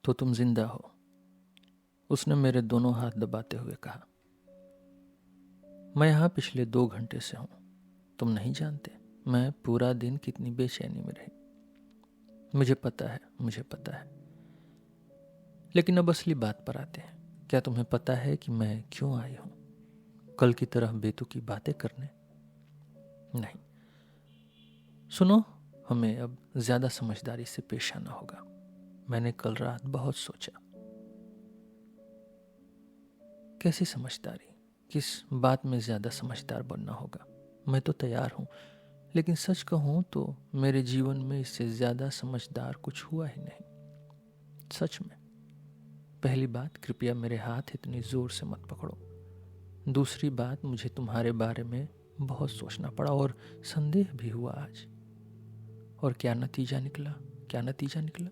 तो तुम जिंदा हो, उसने मेरे दोनों हाथ दबाते हुए कहा। मैं यहाँ पिछले 2 घंटे से हूँ। तुम नहीं जानते मैं पूरा दिन कितनी बेचैनी में रही। मुझे पता है, मुझे पता है। लेकिन अब असली बात पर आते हैं। क्या तुम्हें पता है कि मैं क्यों आई हूँ? कल की तरह बेतुकी बातें करने नहीं। सुनो, हमें अब ज्यादा समझदारी से पेश आना होगा। मैंने कल रात बहुत सोचा। कैसी समझदारी? किस बात में ज्यादा समझदार बनना होगा? मैं तो तैयार हूं, लेकिन सच कहूं तो मेरे जीवन में इससे ज्यादा समझदार कुछ हुआ ही नहीं, सच में। पहली बात, कृपया मेरे हाथ इतनी जोर से मत पकड़ो। दूसरी बात, मुझे तुम्हारे बारे में बहुत सोचना पड़ा और संदेह भी हुआ आज। और क्या नतीजा निकला? क्या नतीजा निकला?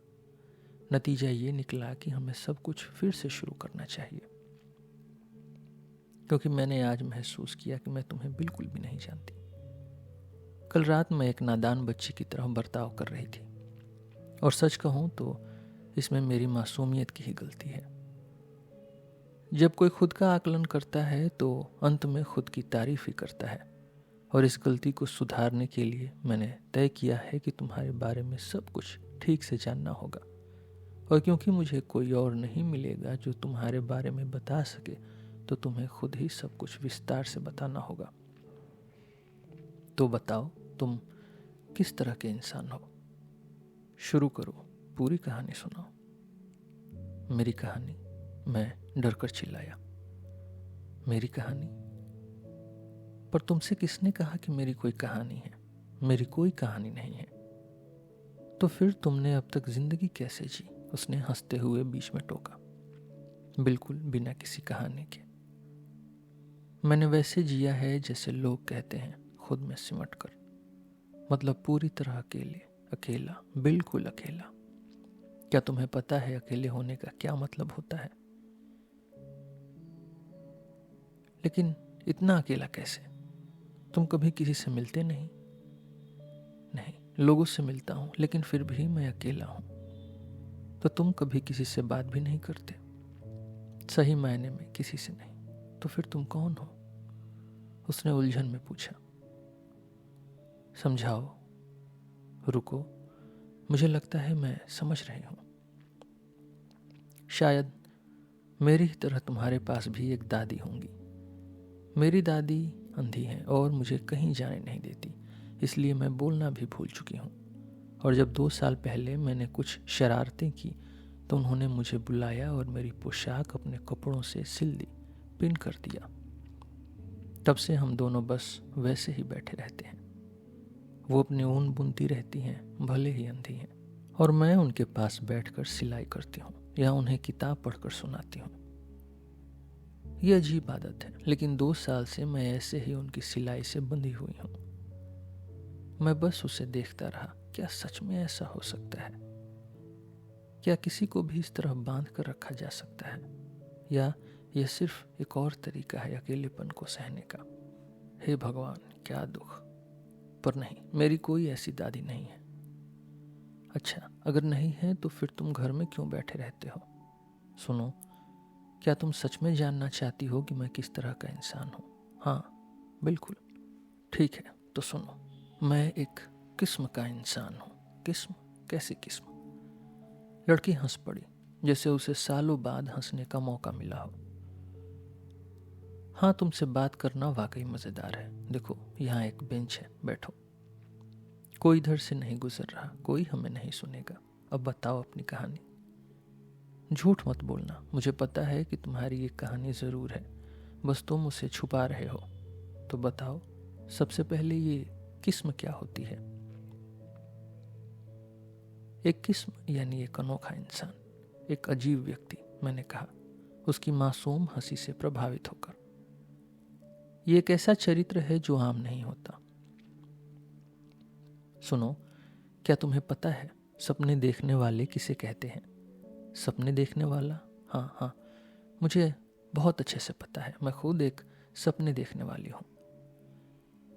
नतीजा ये निकला कि हमें सब कुछ फिर से शुरू करना चाहिए, क्योंकि मैंने आज महसूस किया कि मैं तुम्हें बिल्कुल भी नहीं जानती। कल रात मैं एक नादान बच्ची की तरह बर्ताव कर रही थी, और सच कहूं तो इसमें मेरी मासूमियत की ही गलती है। जब कोई खुद का आकलन करता है तो अंत में खुद की तारीफ ही करता है, और इस गलती को सुधारने के लिए मैंने तय किया है कि तुम्हारे बारे में सब कुछ ठीक से जानना होगा। और क्योंकि मुझे कोई और नहीं मिलेगा जो तुम्हारे बारे में बता सके, तो तुम्हें खुद ही सब कुछ विस्तार से बताना होगा। तो बताओ, तुम किस तरह के इंसान हो? शुरू करो, पूरी कहानी सुनाओ। मेरी कहानी? मैं डरकर चिल्लाया। मेरी कहानी? पर तुमसे किसने कहा कि मेरी कोई कहानी है? मेरी कोई कहानी नहीं है। तो फिर तुमने अब तक जिंदगी कैसे जी? उसने हंसते हुए बीच में टोका। बिल्कुल बिना किसी कहानी के। मैंने वैसे जिया है जैसे लोग कहते हैं, खुद में सिमट कर। मतलब पूरी तरह अकेले, अकेला, बिल्कुल अकेला। क्या तुम्हें पता है अकेले होने का क्या मतलब होता है? लेकिन इतना अकेला कैसे? तुम कभी किसी से मिलते नहीं? नहीं, लोगों से मिलता हूं, लेकिन फिर भी मैं अकेला हूं। तो तुम कभी किसी से बात भी नहीं करते? सही मायने में किसी से नहीं। तो फिर तुम कौन हो? उसने उलझन में पूछा। समझाओ, रुको, मुझे लगता है मैं समझ रही हूं। शायद मेरी ही तरह तुम्हारे पास भी एक दादी होंगी। मेरी दादी अंधी है और मुझे कहीं जाने नहीं देती, इसलिए मैं बोलना भी भूल चुकी हूँ। और जब 2 साल पहले मैंने कुछ शरारतें की तो उन्होंने मुझे बुलाया और मेरी पोशाक अपने कपड़ों से सिल दी, पिन कर दिया। तब से हम दोनों बस वैसे ही बैठे रहते हैं। वो अपनी ऊन बुनती रहती हैं, भले ही अंधी हैं, और मैं उनके पास बैठकर सिलाई करती हूँ या उन्हें किताब पढ़कर सुनाती हूँ। ये अजीब आदत है, लेकिन 2 साल से मैं ऐसे ही उनकी सिलाई से बंधी हुई हूँ। मैं बस उसे देखता रहा। क्या सच में ऐसा हो सकता है? क्या किसी को भी इस तरह बांध कर रखा जा सकता है? या यह सिर्फ एक और तरीका है अकेलेपन को सहने का? हे भगवान, क्या दुख! पर नहीं, मेरी कोई ऐसी दादी नहीं है। अच्छा, अगर नहीं है तो फिर तुम घर में क्यों बैठे रहते हो? सुनो, क्या तुम सच में जानना चाहती हो कि मैं किस तरह का इंसान हूँ? हाँ, बिल्कुल। ठीक है, तो सुनो। मैं एक किस्म का इंसान हूँ। किस्म? कैसी किस्म? लड़की हंस पड़ी, जैसे उसे सालों बाद हंसने का मौका मिला हो। हाँ, तुमसे बात करना वाकई मजेदार है। देखो, यहाँ एक बेंच है, बैठो। कोई इधर से नहीं गुजर रहा, कोई हमें नहीं सुनेगा। अब बताओ अपनी कहानी। झूठ मत बोलना, मुझे पता है कि तुम्हारी एक कहानी जरूर है, बस तुम उसे छुपा रहे हो। तो बताओ, सबसे पहले ये किस्म क्या होती है? एक किस्म यानी एक अनोखा इंसान, एक अजीब व्यक्ति, मैंने कहा, उसकी मासूम हंसी से प्रभावित होकर। ये एक ऐसा चरित्र है जो आम नहीं होता। सुनो, क्या तुम्हें पता है सपने देखने वाले किसे कहते हैं? सपने देखने वाला? हाँ हाँ, मुझे बहुत अच्छे से पता है। मैं खुद एक सपने देखने वाली हूँ।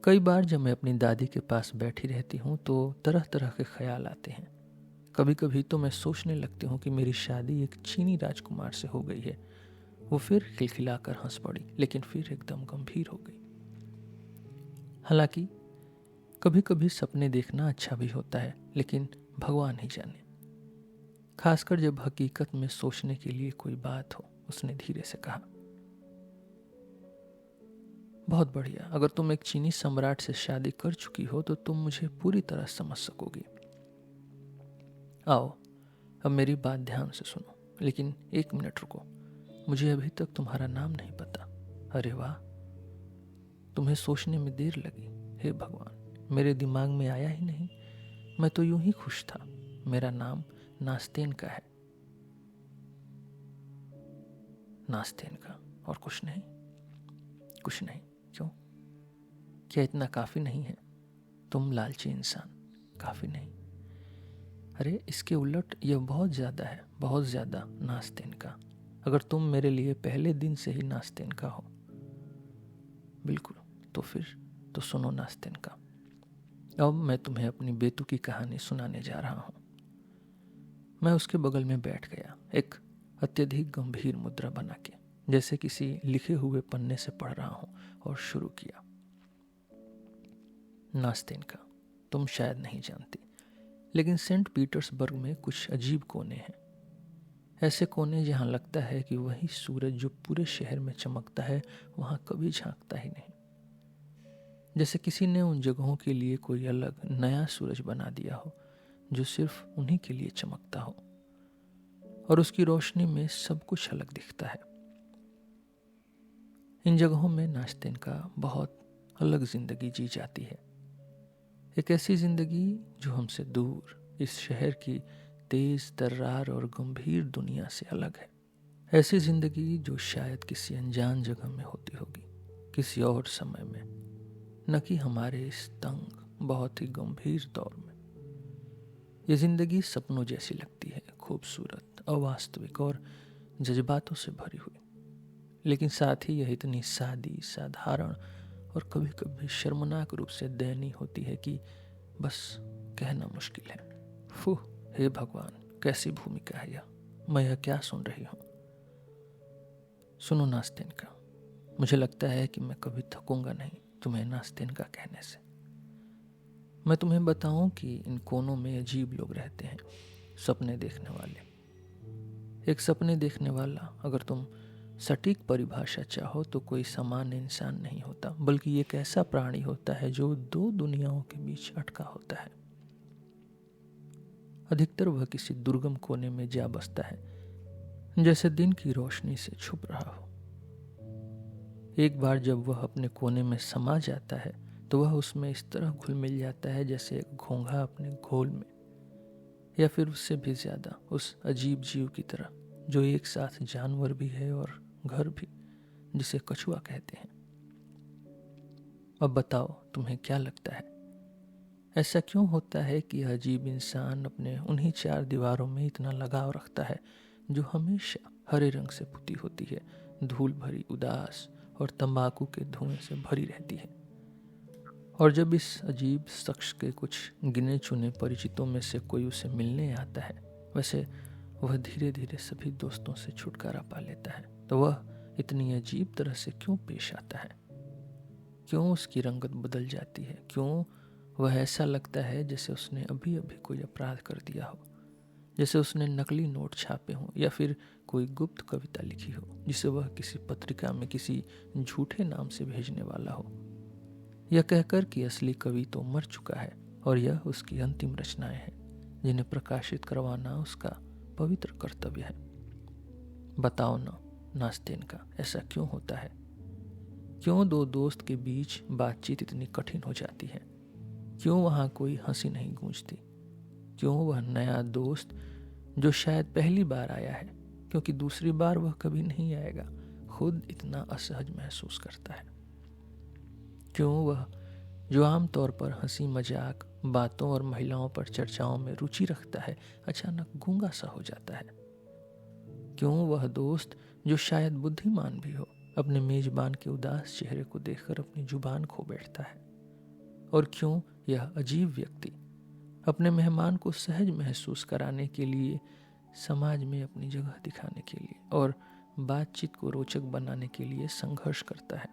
कई बार जब मैं अपनी दादी के पास बैठी रहती हूँ तो तरह तरह के ख्याल आते हैं। कभी कभी तो मैं सोचने लगती हूँ कि मेरी शादी एक चीनी राजकुमार से हो गई है। वो फिर खिलखिलाकर हंस पड़ी, लेकिन फिर एकदम गंभीर हो गई। हालांकि कभी कभी सपने देखना अच्छा भी होता है, लेकिन भगवान ही जाने, खासकर जब हकीकत में सोचने के लिए कोई बात हो। उसने धीरे से कहा, बहुत बढ़िया, अगर तुम एक चीनी सम्राट से शादी कर चुकी हो तो तुम मुझे पूरी तरह समझ सकोगी। आओ, अब मेरी बात ध्यान से सुनो, लेकिन 1 मिनट रुको। मुझे अभी तक तुम्हारा नाम नहीं पता। अरे वाह, तुम्हें सोचने में देर लगी। हे भगवान, मेरे दिमाग में आया ही नहीं। मैं तो यूं ही खुश था। मेरा नाम नास्तेन का है। नास्तेन का, और कुछ नहीं? कुछ नहीं। क्यों? क्या इतना काफी नहीं है? तुम लालची इंसान, काफी नहीं। अरे इसके उलट यह बहुत ज्यादा है, बहुत ज्यादा नास्तेन का। अगर तुम मेरे लिए पहले दिन से ही नास्तेन का हो। बिल्कुल, तो फिर तो सुनो नास्तेन का। अब मैं तुम्हें अपनी बेतुकी कहानी सुनाने जा रहा हूं। मैं उसके बगल में बैठ गया, एक अत्यधिक गंभीर मुद्रा बना के, जैसे किसी लिखे हुए पन्ने से पढ़ रहा हूं, और शुरू किया। नास्तेन का, तुम शायद नहीं जानती, लेकिन सेंट पीटर्सबर्ग में कुछ अजीब कोने हैं। ऐसे कोने जहां लगता है कि वही सूरज जो पूरे शहर में चमकता है वहां कभी झांकता ही नहीं। जैसे किसी ने उन जगहों के लिए कोई अलग नया सूरज बना दिया हो, जो सिर्फ उन्हीं के लिए चमकता हो, और उसकी रोशनी में सब कुछ अलग दिखता है। इन जगहों में नास्तेन का बहुत अलग जिंदगी जी जाती है। एक ऐसी जिंदगी जो हमसे दूर, इस शहर की तेज तर्रार और गंभीर दुनिया से अलग है। ऐसी जिंदगी जो शायद किसी अनजान जगह में होती होगी, किसी और समय में, न कि हमारे इस तंग, बहुत ही गंभीर दौर में। ये जिंदगी सपनों जैसी लगती है, खूबसूरत, अवास्तविक और जज्बातों से भरी हुई, लेकिन साथ ही यह इतनी सादी, साधारण और कभी कभी शर्मनाक रूप से दयनीय होती है कि बस कहना मुश्किल है। फुह, हे भगवान, कैसी भूमिका है यह। मैं यह क्या सुन रही हूं? सुनो नास्तेन का, मुझे लगता है कि मैं कभी थकूंगा नहीं तुम्हें नास्तेन का कहने से। मैं तुम्हें बताऊं कि इन कोनों में अजीब लोग रहते हैं, सपने देखने वाले। एक सपने देखने वाला, अगर तुम सटीक परिभाषा चाहो तो कोई सामान्य इंसान नहीं होता, बल्कि एक ऐसा प्राणी होता है जो 2 दुनियाओं के बीच अटका होता है। अधिकतर वह किसी दुर्गम कोने में जा बसता है, जैसे दिन की रोशनी से छुप रहा हो। एक बार जब वह अपने कोने में समा जाता है तो वह उसमें इस तरह घुल मिल जाता है जैसे एक घोंघा अपने घोल में, या फिर उससे भी ज्यादा उस अजीब जीव की तरह जो एक साथ जानवर भी है और घर भी, जिसे कछुआ कहते हैं। अब बताओ, तुम्हें क्या लगता है, ऐसा क्यों होता है कि यह अजीब इंसान अपने उन्हीं 4 दीवारों में इतना लगाव रखता है, जो हमेशा हरे रंग से पुती होती है, धूल भरी, उदास और तंबाकू के धुएं से भरी रहती है। और जब इस अजीब शख्स के कुछ गिने चुने परिचितों में से कोई उसे मिलने आता है, वैसे वह धीरे धीरे सभी दोस्तों से छुटकारा पा लेता है, तो वह इतनी अजीब तरह से क्यों पेश आता है? क्यों उसकी रंगत बदल जाती है? क्यों वह ऐसा लगता है जैसे उसने अभी अभी कोई अपराध कर दिया हो, जैसे उसने नकली नोट छापे हों, या फिर कोई गुप्त कविता लिखी हो जिसे वह किसी पत्रिका में किसी झूठे नाम से भेजने वाला हो, यह कहकर कि असली कवि तो मर चुका है और यह उसकी अंतिम रचनाएं हैं जिन्हें प्रकाशित करवाना उसका पवित्र कर्तव्य है। बताओ ना नास्तेन का, ऐसा क्यों होता है? क्यों 2 दोस्त के बीच बातचीत इतनी कठिन हो जाती है? क्यों वहां कोई हंसी नहीं गूंजती? क्यों वह नया दोस्त जो शायद पहली बार आया है, क्योंकि दूसरी बार वह कभी नहीं आएगा, खुद इतना असहज महसूस करता है? क्यों वह जो आमतौर पर हंसी मजाक, बातों और महिलाओं पर चर्चाओं में रुचि रखता है, अचानक गूंगा सा हो जाता है? क्यों वह दोस्त जो शायद बुद्धिमान भी हो, अपने मेजबान के उदास चेहरे को देखकर अपनी जुबान खो बैठता है? और क्यों यह अजीब व्यक्ति अपने मेहमान को सहज महसूस कराने के लिए, समाज में अपनी जगह दिखाने के लिए और बातचीत को रोचक बनाने के लिए संघर्ष करता है,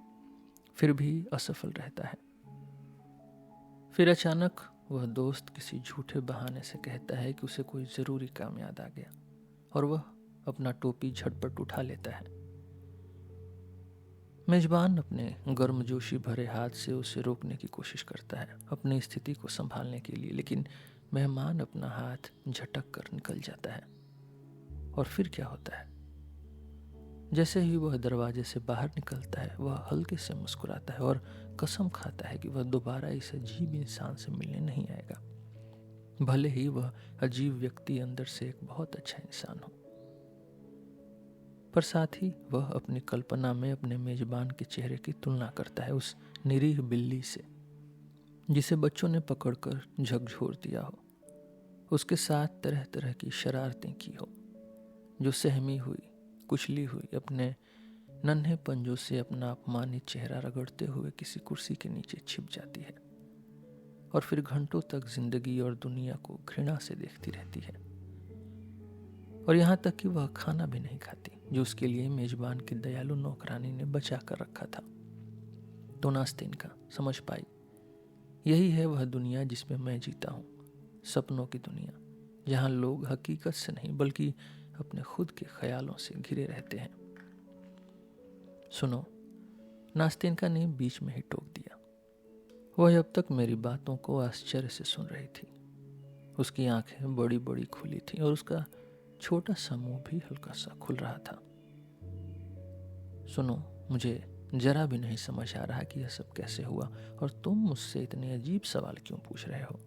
फिर भी असफल रहता है। फिर अचानक वह दोस्त किसी झूठे बहाने से कहता है कि उसे कोई ज़रूरी काम याद आ गया और वह अपना टोपी झटपट उठा लेता है। मेजबान अपने गर्मजोशी भरे हाथ से उसे रोकने की कोशिश करता है अपनी स्थिति को संभालने के लिए, लेकिन मेहमान अपना हाथ झटक कर निकल जाता है। और फिर क्या होता है? जैसे ही वह दरवाजे से बाहर निकलता है, वह हल्के से मुस्कुराता है और कसम खाता है कि वह दोबारा इस अजीब इंसान से मिलने नहीं आएगा, भले ही वह अजीब व्यक्ति अंदर से एक बहुत अच्छा इंसान हो। पर साथ ही वह अपनी कल्पना में अपने मेजबान के चेहरे की तुलना करता है उस निरीह बिल्ली से जिसे बच्चों ने पकड़कर झकझोर दिया हो, उसके साथ तरह तरह की शरारतें की हो, जो सहमी हुई, कुचली हुई अपने नन्हे पंजों से अपना अपमानित चेहरा रगड़ते हुए किसी कुर्सी के नीचे छिप जाती है और फिर घंटों तक जिंदगी और दुनिया को घृणा से देखती रहती है। और यहाँ तक कि वह खाना भी नहीं खाती जो उसके लिए मेजबान की दयालु नौकरानी ने बचा कर रखा था। तो नास्तिनका समझ पाई, यही है वह दुनिया जिसमें मैं जीता हूँ, सपनों की दुनिया, जहाँ लोग हकीकत से नहीं बल्कि अपने खुद के ख्यालों से घिरे रहते हैं। सुनो, नास्तिनका ने बीच में ही टोक दिया। वह अब तक मेरी बातों को आश्चर्य से सुन रही थी। उसकी आंखें बड़ी बड़ी खुली थीं और उसका छोटा सा मुंह भी हल्का सा खुल रहा था। सुनो, मुझे जरा भी नहीं समझ आ रहा कि यह सब कैसे हुआ और तुम मुझसे इतने अजीब सवाल क्यों पूछ रहे हो।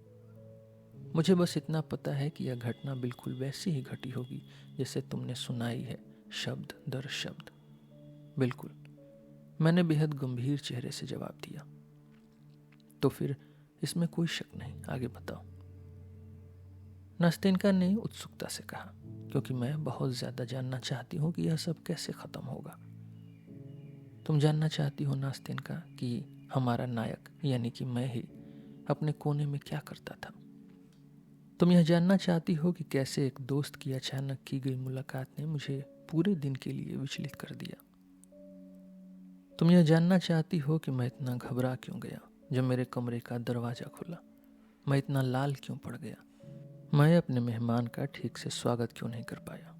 मुझे बस इतना पता है कि यह घटना बिल्कुल वैसी ही घटी होगी जैसे तुमने सुनाई है, शब्द दर शब्द। बिल्कुल, मैंने बेहद गंभीर चेहरे से जवाब दिया। तो फिर इसमें कोई शक नहीं, आगे बताओ, नास्तिनका ने उत्सुकता से कहा, क्योंकि मैं बहुत ज्यादा जानना चाहती हूँ कि यह सब कैसे खत्म होगा। तुम जानना चाहती हो नास्तिनका कि हमारा नायक यानी कि मैं ही अपने कोने में क्या करता था। तुम यह जानना चाहती हो कि कैसे एक दोस्त की अचानक की गई मुलाकात ने मुझे पूरे दिन के लिए विचलित कर दिया। तुम यह जानना चाहती हो कि मैं इतना घबरा क्यों गया जब मेरे कमरे का दरवाजा खुला, मैं इतना लाल क्यों पड़ गया, मैं अपने मेहमान का ठीक से स्वागत क्यों नहीं कर पाया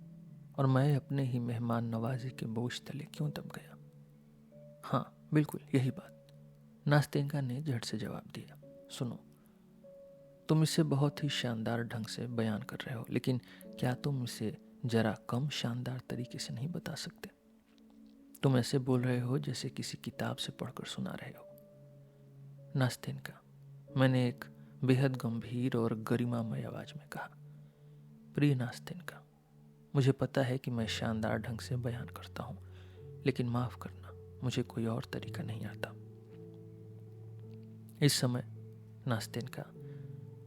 और मैं अपने ही मेहमान नवाजी के बोझ तले क्यों दब गया। हाँ बिल्कुल यही बात, नास्तिनका ने झट से जवाब दिया। सुनो, तुम इसे बहुत ही शानदार ढंग से बयान कर रहे हो, लेकिन क्या तुम इसे जरा कम शानदार तरीके से नहीं बता सकते? तुम ऐसे बोल रहे हो जैसे किसी किताब से पढ़कर सुना रहे हो। नास्तिनका, मैंने एक बेहद गंभीर और गरिमामय आवाज में कहा। प्रिय नास्तिनका, मुझे पता है कि मैं शानदार ढंग से बयान करता हूँ, लेकिन माफ करना, मुझे कोई और तरीका नहीं आता। इस समय नास्तिनका,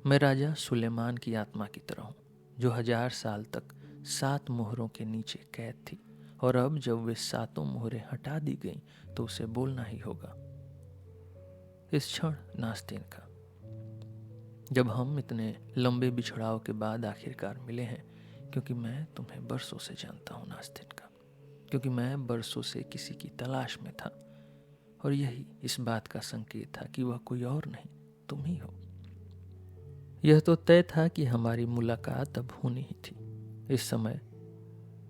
मैं राजा सुलेमान की आत्मा की तरह हूँ, जो 1000 साल तक 7 मोहरों के नीचे कैद थी, और अब जब वे 7 मोहरें हटा दी गईं तो उसे बोलना ही होगा। इस क्षण नास्तिनका, जब हम इतने लंबे बिछड़ाव के बाद आखिरकार मिले हैं, क्योंकि मैं तुम्हें बरसों से जानता हूँ नास्तिनका, क्योंकि मैं बरसों से किसी की तलाश में था, और यही इस बात का संकेत था कि वह कोई और नहीं, तुम ही हो। यह तो तय था कि हमारी मुलाकात अब होनी ही थी। इस समय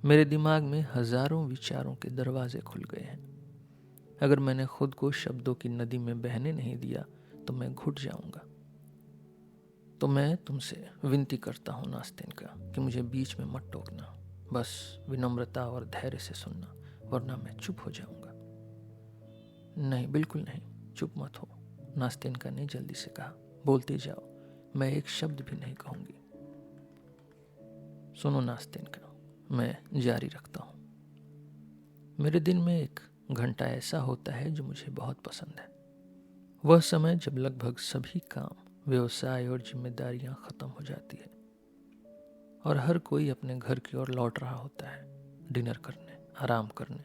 मेरे दिमाग में हजारों विचारों के दरवाजे खुल गए हैं। अगर मैंने खुद को शब्दों की नदी में बहने नहीं दिया तो मैं घुट जाऊंगा। तो मैं तुमसे विनती करता हूँ नास्तिनका कि मुझे बीच में मत टोकना, बस विनम्रता और धैर्य से सुनना, वरना मैं चुप हो जाऊंगा। नहीं, बिल्कुल नहीं, चुप मत हो, नास्तिनका ने जल्दी से कहा। बोलते जाओ, मैं एक शब्द भी नहीं कहूंगी। सुनो नास्तिनका, मैं जारी रखता हूँ। मेरे दिन में एक घंटा ऐसा होता है जो मुझे बहुत पसंद है। वह समय जब लगभग सभी काम, व्यवसाय और जिम्मेदारियां खत्म हो जाती है और हर कोई अपने घर की ओर लौट रहा होता है, डिनर करने, आराम करने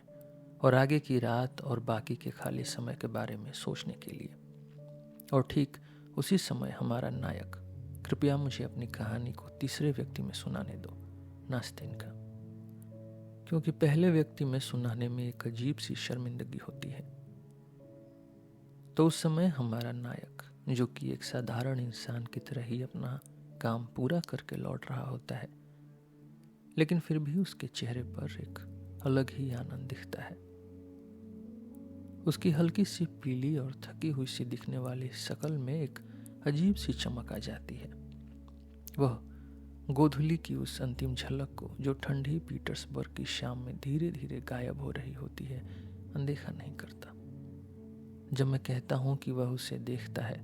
और आगे की रात और बाकी के खाली समय के बारे में सोचने के लिए। और ठीक उसी समय हमारा नायक कृपया मुझे अपनी कहानी को तीसरे व्यक्ति में सुनाने दो, नास्तिन का, क्योंकि पहले व्यक्ति में सुनाने में एक अजीब सी शर्मिंदगी होती है। तो उस समय हमारा नायक, जो कि एक साधारण इंसान की तरह ही अपना काम पूरा करके लौट रहा होता है, लेकिन फिर भी उसके चेहरे पर एक अलग ही आनंद दिखता है। उसकी हल्की सी पीली और थकी हुई सी दिखने वाली शक्ल में एक अजीब सी चमक आ जाती है। वह गोधूली की उस अंतिम झलक को, जो ठंडी पीटर्सबर्ग की शाम में धीरे धीरे गायब हो रही होती है, अनदेखा नहीं करता। जब मैं कहता हूँ कि वह उसे देखता है,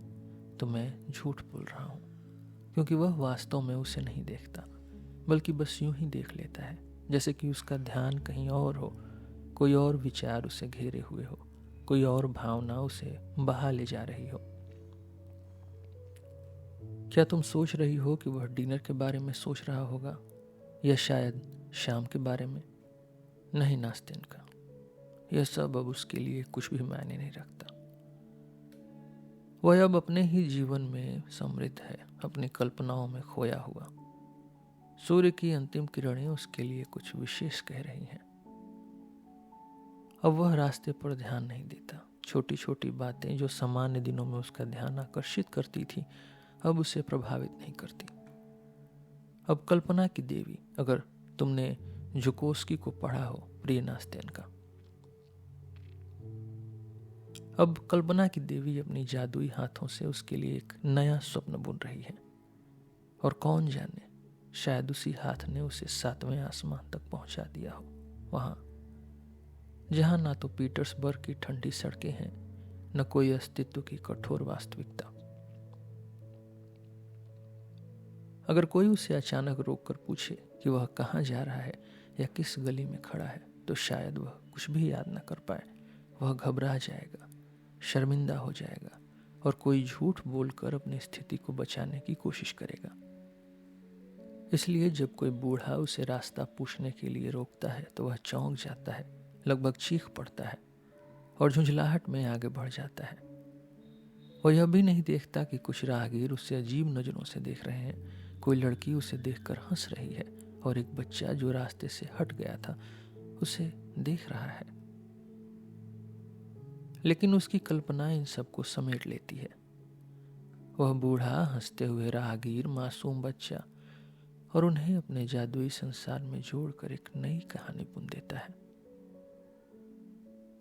तो मैं झूठ बोल रहा हूँ, क्योंकि वह वास्तव में उसे नहीं देखता, बल्कि बस यूं ही देख लेता है, जैसे कि उसका ध्यान कहीं और हो, कोई और विचार उसे घेरे हुए हो, कोई और भावना उसे बहा ले जा रही हो। क्या तुम सोच रही हो कि वह डिनर के बारे में सोच रहा होगा, या शायद शाम के बारे में? नहीं नास्तिन का, यह सब अब उसके लिए कुछ भी मायने नहीं रखता। वह अब अपने ही जीवन में समृद्ध है, अपनी कल्पनाओं में खोया हुआ। सूर्य की अंतिम किरणें उसके लिए कुछ विशेष कह रही हैं। अब वह रास्ते पर ध्यान नहीं देता। छोटी छोटी बातें जो सामान्य दिनों में उसका ध्यान आकर्षित करती थी, अब उसे प्रभावित नहीं करती। अब कल्पना की देवी, अगर तुमने जुकोस्की को पढ़ा हो, प्रिय नास्तिन का, अब कल्पना की देवी अपनी जादुई हाथों से उसके लिए एक नया स्वप्न बुन रही है। और कौन जाने, शायद उसी हाथ ने उसे 7वें आसमान तक पहुंचा दिया हो, वहां जहां ना तो पीटर्सबर्ग की ठंडी सड़कें हैं, न कोई अस्तित्व की कठोर वास्तविकता। अगर कोई उसे अचानक रोककर पूछे कि वह कहाँ जा रहा है या किस गली में खड़ा है, तो शायद वह कुछ भी याद न कर पाए। वह घबरा जाएगा, शर्मिंदा हो जाएगा और कोई झूठ बोलकर अपनी स्थिति को बचाने की कोशिश करेगा। इसलिए जब कोई बूढ़ा उसे रास्ता पूछने के लिए रोकता है, तो वह चौंक जाता है, लगभग चीख पड़ता है और झुंझलाहट में आगे बढ़ जाता है। वह यह भी नहीं देखता कि कुछ राहगीर उसे अजीब नजरों से देख रहे हैं, कोई लड़की उसे देखकर हंस रही है और एक बच्चा जो रास्ते से हट गया था उसे देख रहा है। लेकिन उसकी कल्पना इन सबको समेट लेती है। वह बूढ़ा, हंसते हुए राहगीर, मासूम बच्चा, और उन्हें अपने जादुई संसार में जोड़कर एक नई कहानी बुन देता है।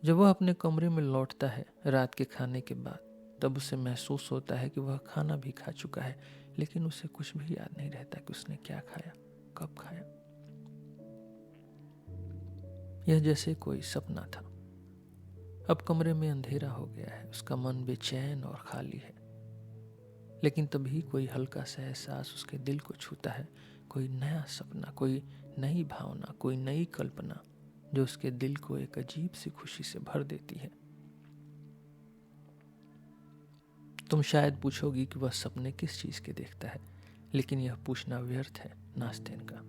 जब वह अपने कमरे में लौटता है रात के खाने के बाद, तब उसे महसूस होता है कि वह खाना भी खा चुका है, लेकिन उसे कुछ भी याद नहीं रहता कि उसने क्या खाया, कब खाया। यह जैसे कोई सपना था। अब कमरे में अंधेरा हो गया है, उसका मन बेचैन और खाली है। लेकिन तभी कोई हल्का सा एहसास उसके दिल को छूता है, कोई नया सपना, कोई नई भावना, कोई नई कल्पना, जो उसके दिल को एक अजीब सी खुशी से भर देती है। तुम शायद पूछोगी कि वह सपने किस चीज के देखता है, लेकिन यह पूछना व्यर्थ है नास्तिन का।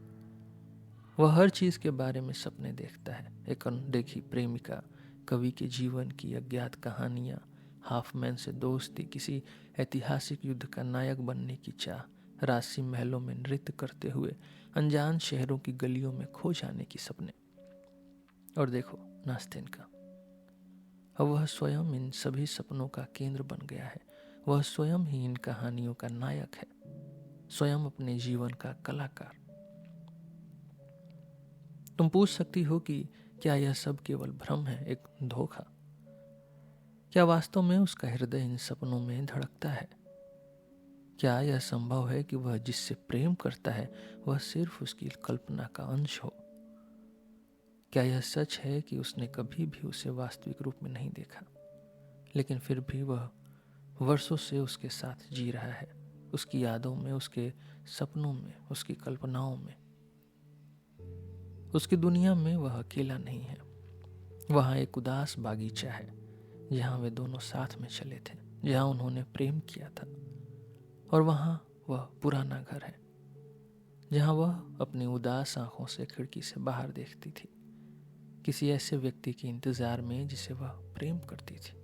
वह हर चीज के बारे में सपने देखता है। एक अनदेखी प्रेमिका, कवि के जीवन की अज्ञात कहानियां, हाफमैन से दोस्ती, किसी ऐतिहासिक युद्ध का नायक बनने की चाह, राजसी महलों में नृत्य करते हुए अनजान शहरों की गलियों में खो जाने की सपने। और देखो नास्तिन का, अब वह स्वयं इन सभी सपनों का केंद्र बन गया है। वह स्वयं ही इन कहानियों का नायक है, स्वयं अपने जीवन का कलाकार। तुम पूछ सकती हो कि क्या यह सब केवल भ्रम है, एक धोखा? क्या वास्तव में उसका हृदय इन सपनों में धड़कता है? क्या यह संभव है कि वह जिससे प्रेम करता है वह सिर्फ उसकी कल्पना का अंश हो? क्या यह सच है कि उसने कभी भी उसे वास्तविक रूप में नहीं देखा, लेकिन फिर भी वह वर्षों से उसके साथ जी रहा है, उसकी यादों में, उसके सपनों में, उसकी कल्पनाओं में? उसकी दुनिया में वह अकेला नहीं है। वहाँ एक उदास बागीचा है जहाँ वे दोनों साथ में चले थे, जहाँ उन्होंने प्रेम किया था। और वहाँ वह पुराना घर है जहाँ वह अपनी उदास आंखों से खिड़की से बाहर देखती थी, किसी ऐसे व्यक्ति के इंतजार में जिसे वह प्रेम करती थी।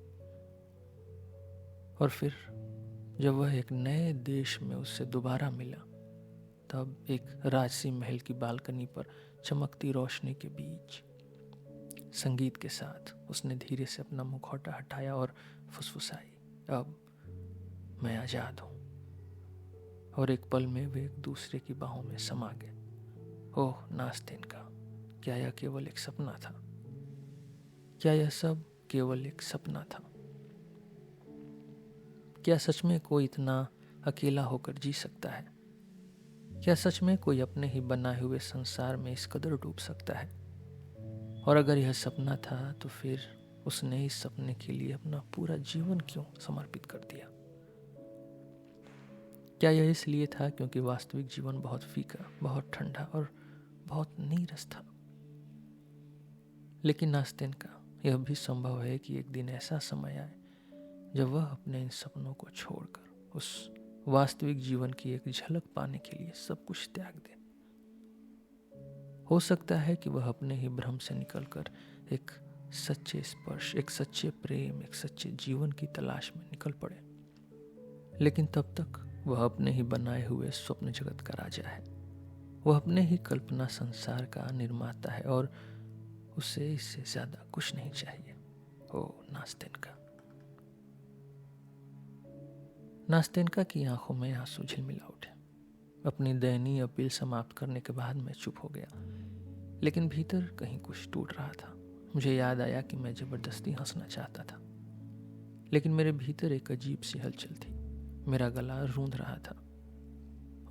और फिर जब वह एक नए देश में उससे दोबारा मिला, तब एक राजसी महल की बालकनी पर चमकती रोशनी के बीच संगीत के साथ उसने धीरे से अपना मुखौटा हटाया और फुसफुसाई, अब मैं आजाद हूं। और एक पल में वे एक दूसरे की बाहों में समा गए। ओह नास्तिन का, क्या यह केवल एक सपना था? क्या यह सब केवल एक सपना था? क्या सच में कोई इतना अकेला होकर जी सकता है? क्या सच में कोई अपने ही बनाए हुए संसार में इस कदर डूब सकता है? और अगर यह सपना था तो फिर उसने इस सपने के लिए अपना पूरा जीवन क्यों समर्पित कर दिया? क्या यह इसलिए था क्योंकि वास्तविक जीवन बहुत फीका, बहुत ठंडा और बहुत नीरस था? लेकिन नास्तिन का, यह भी संभव है कि एक दिन ऐसा समय आए जब वह अपने इन सपनों को छोड़कर उस वास्तविक जीवन की एक झलक पाने के लिए सब कुछ त्याग दे। हो सकता है कि वह अपने ही भ्रम से निकलकर एक सच्चे स्पर्श, एक सच्चे प्रेम, एक सच्चे जीवन की तलाश में निकल पड़े। लेकिन तब तक वह अपने ही बनाए हुए स्वप्न जगत का राजा है। वह अपने ही कल्पना संसार का निर्माता है और उसे इससे ज्यादा कुछ नहीं चाहिए। ओ नास्तिनका। नास्तिनका की आंखों में आंसू झिलमिला उठे। अपनी दयनीय अपील समाप्त करने के बाद मैं चुप हो गया, लेकिन भीतर कहीं कुछ टूट रहा था। मुझे याद आया कि मैं जबरदस्ती हंसना चाहता था, लेकिन मेरे भीतर एक अजीब सी हलचल थी। मेरा गला रूंध रहा था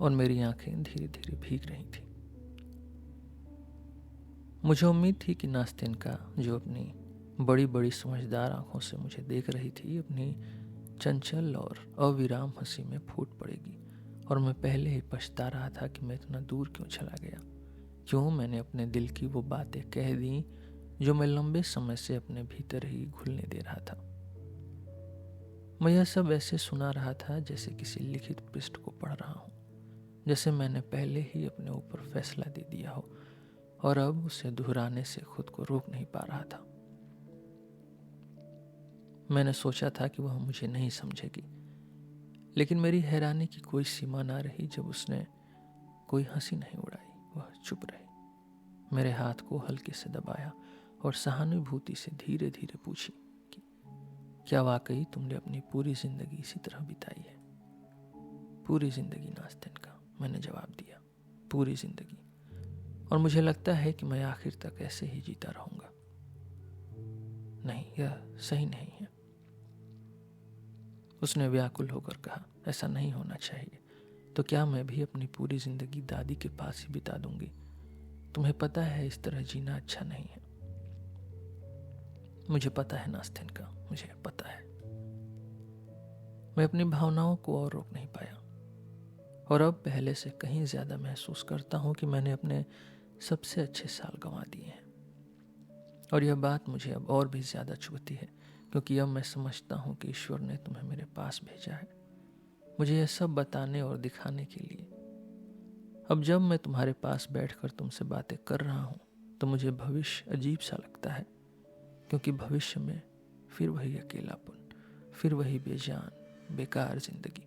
और मेरी आंखें धीरे धीरे भीग रही थी। मुझे उम्मीद थी कि नास्तिनका, जो अपनी बड़ी बड़ी समझदार आंखों से मुझे देख रही थी, अपनी चंचल और अविराम हंसी में फूट पड़ेगी। और मैं पहले ही पछता रहा था कि मैं इतना दूर क्यों चला गया, क्यों मैंने अपने दिल की वो बातें कह दी जो मैं लंबे समय से अपने भीतर ही घुलने दे रहा था। मैं यह सब ऐसे सुना रहा था जैसे किसी लिखित पृष्ठ को पढ़ रहा हूँ, जैसे मैंने पहले ही अपने ऊपर फैसला दे दिया हो और अब उसे दोहराने से खुद को रोक नहीं पा रहा था। मैंने सोचा था कि वह मुझे नहीं समझेगी, लेकिन मेरी हैरानी की कोई सीमा ना रही जब उसने कोई हंसी नहीं उड़ाई। वह चुप रही, मेरे हाथ को हल्के से दबाया और सहानुभूति से धीरे धीरे पूछी कि क्या वाकई तुमने अपनी पूरी जिंदगी इसी तरह बिताई है? पूरी जिंदगी नास्तिनका, मैंने जवाब दिया, पूरी जिंदगी। और मुझे लगता है कि मैं आखिर तक ऐसे ही जीता रहूंगा। नहीं, यह सही नहीं है, उसने व्याकुल होकर कहा। ऐसा नहीं होना चाहिए। तो क्या मैं भी अपनी पूरी जिंदगी दादी के पास ही बिता दूंगी? तुम्हें पता है इस तरह जीना अच्छा नहीं है। मुझे पता है नास्तिनका, मुझे पता है। मैं अपनी भावनाओं को और रोक नहीं पाया और अब पहले से कहीं ज्यादा महसूस करता हूं कि मैंने अपने सबसे अच्छे साल गंवा दिए हैं। और यह बात मुझे अब और भी ज्यादा चुभती है, क्योंकि अब मैं समझता हूं कि ईश्वर ने तुम्हें मेरे पास भेजा है, मुझे यह सब बताने और दिखाने के लिए। अब जब मैं तुम्हारे पास बैठकर तुमसे बातें कर रहा हूं तो मुझे भविष्य अजीब सा लगता है, क्योंकि भविष्य में फिर वही अकेलापन, फिर वही बेजान बेकार जिंदगी।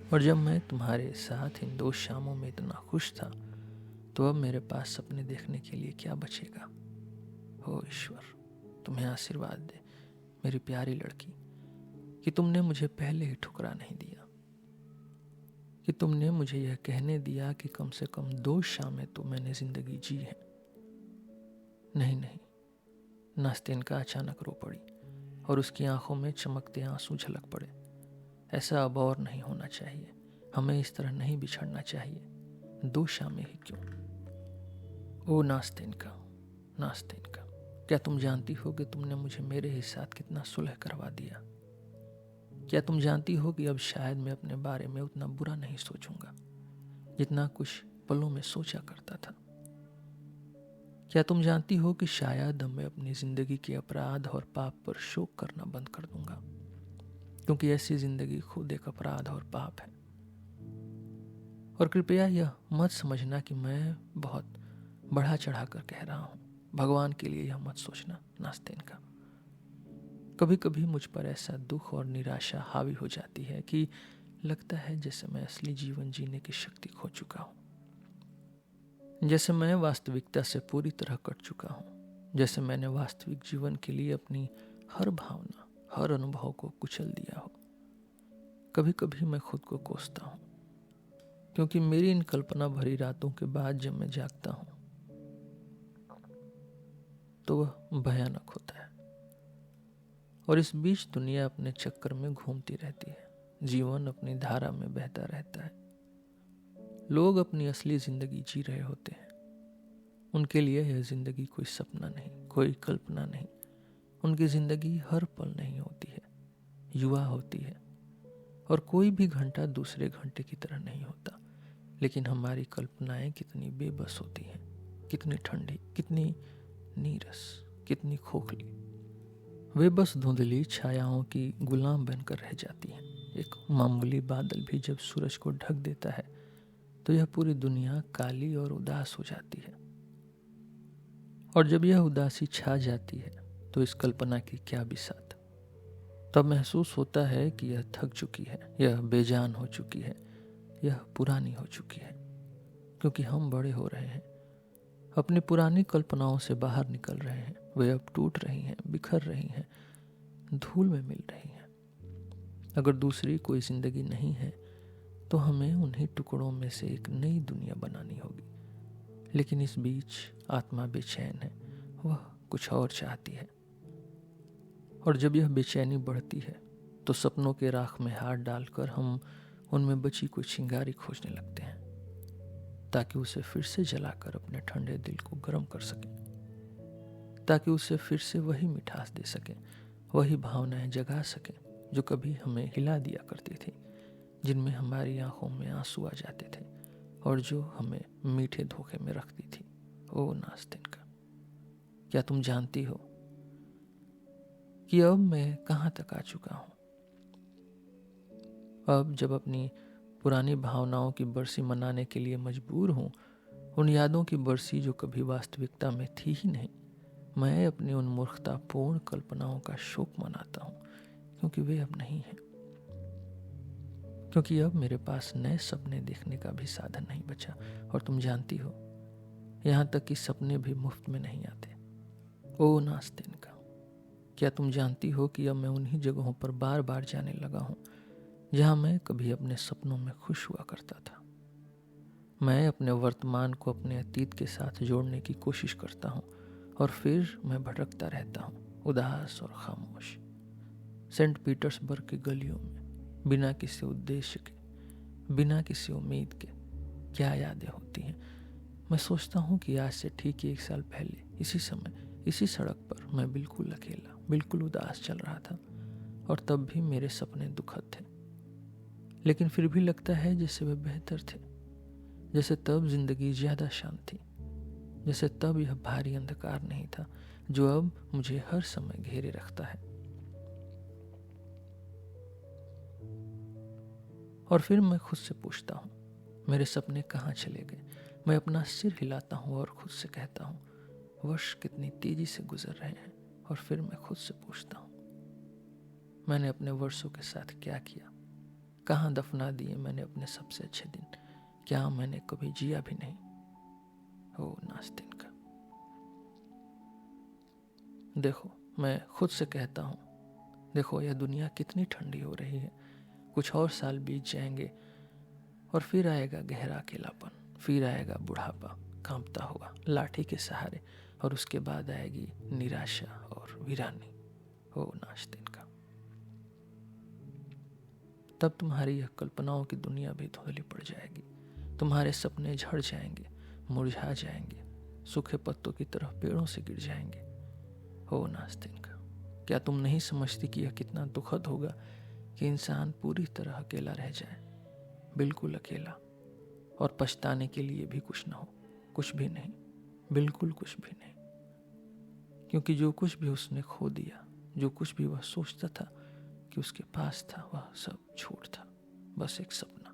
और जब मैं तुम्हारे साथ इन 2 शामों में इतना खुश था, तो अब मेरे पास सपने देखने के लिए क्या बचेगा? हो ईश्वर, तुम्हें आशीर्वाद दे मेरी प्यारी लड़की, कि तुमने मुझे पहले ही ठुकरा नहीं दिया, कि तुमने मुझे यह कहने दिया कि कम से कम 2 शामें तो मैंने जिंदगी जी है। नहीं नहीं, नास्तिनका अचानक रो पड़ी और उसकी आंखों में चमकते आंसू झलक पड़े। ऐसा अब और नहीं होना चाहिए, हमें इस तरह नहीं बिछड़ना चाहिए, 2 शामें ही क्यों। ओ नास्तिनका, नास्तिनका, क्या तुम जानती हो कि तुमने मुझे मेरे ही साथ कितना सुलह करवा दिया? क्या तुम जानती हो कि अब शायद मैं अपने बारे में उतना बुरा नहीं सोचूंगा जितना कुछ पलों में सोचा करता था? क्या तुम जानती हो कि शायद मैं अपनी जिंदगी के अपराध और पाप पर शोक करना बंद कर दूंगा, क्योंकि ऐसी जिंदगी खुद एक अपराध और पाप है। और कृपया यह मत समझना कि मैं बहुत बढ़ा चढ़ा कर कह रहा हूं, भगवान के लिए यह मत सोचना नास्तिनका। कभी कभी मुझ पर ऐसा दुख और निराशा हावी हो जाती है कि लगता है जैसे मैं असली जीवन जीने की शक्ति खो चुका हूँ, जैसे मैं वास्तविकता से पूरी तरह कट चुका हूँ, जैसे मैंने वास्तविक जीवन के लिए अपनी हर भावना, हर अनुभव को कुचल दिया हो। कभी कभी मैं खुद को कोसता हूँ, क्योंकि मेरी इन कल्पना भरी रातों के बाद जब मैं जागता हूँ तो वह भयानक होता है। और इस बीच दुनिया अपने चक्कर में घूमती रहती है, जीवन अपनी धारा में बहता रहता है। लोग अपनी असली जिंदगी जी रहे होते हैं। उनके लिए यह जिंदगी कोई सपना नहीं, कोई कल्पना नहीं। उनकी जिंदगी हर पल नहीं होती है, युवा होती है, और कोई भी घंटा दूसरे घंटे की तरह नहीं होता। लेकिन हमारी कल्पनाएं कितनी बेबस होती हैं, कितनी ठंडी, कितनी नीरस, कितनी खोखली। वे बस धुंधली छायाओं की गुलाम बनकर रह जाती हैं। एक मामूली बादल भी जब सूरज को ढक देता है तो यह पूरी दुनिया काली और उदास हो जाती है। और जब यह उदासी छा जाती है तो इस कल्पना की क्या बिसात। तब महसूस होता है कि यह थक चुकी है, यह बेजान हो चुकी है, यह पुरानी हो चुकी है, क्योंकि हम बड़े हो रहे हैं, अपनी पुरानी कल्पनाओं से बाहर निकल रहे हैं। वे अब टूट रही हैं, बिखर रही हैं, धूल में मिल रही हैं। अगर दूसरी कोई जिंदगी नहीं है तो हमें उन्हीं टुकड़ों में से एक नई दुनिया बनानी होगी। लेकिन इस बीच आत्मा बेचैन है, वह कुछ और चाहती है। और जब यह बेचैनी बढ़ती है तो सपनों के राख में हाथ डालकर हम उनमें बची कोई चिंगारी खोजने लगते हैं, ताकि उसे फिर से जलाकर अपने ठंडे दिल को गर्म कर सकें, ताकि उसे फिर से वही मिठास दे सकें, वही भावनाएं जगा सकें जो कभी हमें हिला दिया करती थी, जिनमें हमारी आंखों में आंसू आ जाते थे और जो हमें मीठे धोखे में रखती थी। ओ नास्तिन का, क्या तुम जानती हो कि अब मैं कहाँ तक आ चुका हूँ? अब जब अपनी पुरानी भावनाओं की बरसी मनाने के लिए मजबूर हूँ, उन यादों की बरसी जो कभी वास्तविकता में थी ही नहीं, मैं अपनी उन मूर्खतापूर्ण कल्पनाओं का शोक मनाता हूँ, क्योंकि वे अब नहीं हैं। क्योंकि अब मेरे पास नए सपने देखने का भी साधन नहीं बचा। और तुम जानती हो, यहाँ तक कि सपने भी मुफ्त में नहीं आते। ओ नास्तिन का, क्या तुम जानती हो कि अब मैं उन्हीं जगहों पर बार बार जाने लगा हूँ जहाँ मैं कभी अपने सपनों में खुश हुआ करता था। मैं अपने वर्तमान को अपने अतीत के साथ जोड़ने की कोशिश करता हूँ और फिर मैं भटकता रहता हूँ, उदास और खामोश, सेंट पीटर्सबर्ग की गलियों में, बिना किसी उद्देश्य के, बिना किसी उम्मीद के। क्या यादें होती हैं। मैं सोचता हूँ कि आज से ठीक 1 साल पहले इसी समय, इसी सड़क पर मैं बिल्कुल अकेला, बिल्कुल उदास चल रहा था, और तब भी मेरे सपने दुखद थे। लेकिन फिर भी लगता है जैसे वे बेहतर थे, जैसे तब जिंदगी ज्यादा शांत थी, जैसे तब यह भारी अंधकार नहीं था जो अब मुझे हर समय घेरे रखता है। और फिर मैं खुद से पूछता हूँ, मेरे सपने कहाँ चले गए? मैं अपना सिर हिलाता हूँ और खुद से कहता हूँ, वर्ष कितनी तेजी से गुजर रहे हैं। और फिर मैं खुद से पूछता हूँ, मैंने अपने वर्षों के साथ क्या किया? कहाँ दफना दिए मैंने अपने सबसे अच्छे दिन? क्या मैंने कभी जिया भी नहीं? ओ नास्तिन का, देखो, मैं खुद से कहता हूँ, देखो यह दुनिया कितनी ठंडी हो रही है। कुछ और साल बीत जाएंगे और फिर आएगा गहरा अकेलापन, फिर आएगा बुढ़ापा, कांपता हुआ लाठी के सहारे, और उसके बाद आएगी निराशा और वीरानी। ओ नास्तिन का, तब तुम्हारी यह कल्पनाओं की दुनिया भी धुंधली पड़ जाएगी। तुम्हारे सपने झड़ जाएंगे, मुरझा जाएंगे, सूखे पत्तों की तरह पेड़ों से गिर जाएंगे। ओ नास्तिन का, क्या तुम नहीं समझती कि यह कितना दुखद होगा कि इंसान पूरी तरह अकेला रह जाए, बिल्कुल अकेला, और पछताने के लिए भी कुछ न हो, कुछ भी नहीं, बिल्कुल कुछ भी नहीं। क्योंकि जो कुछ भी उसने खो दिया, जो कुछ भी वह सोचता था कि उसके पास था, वह सब झूठ था। बस एक सपना,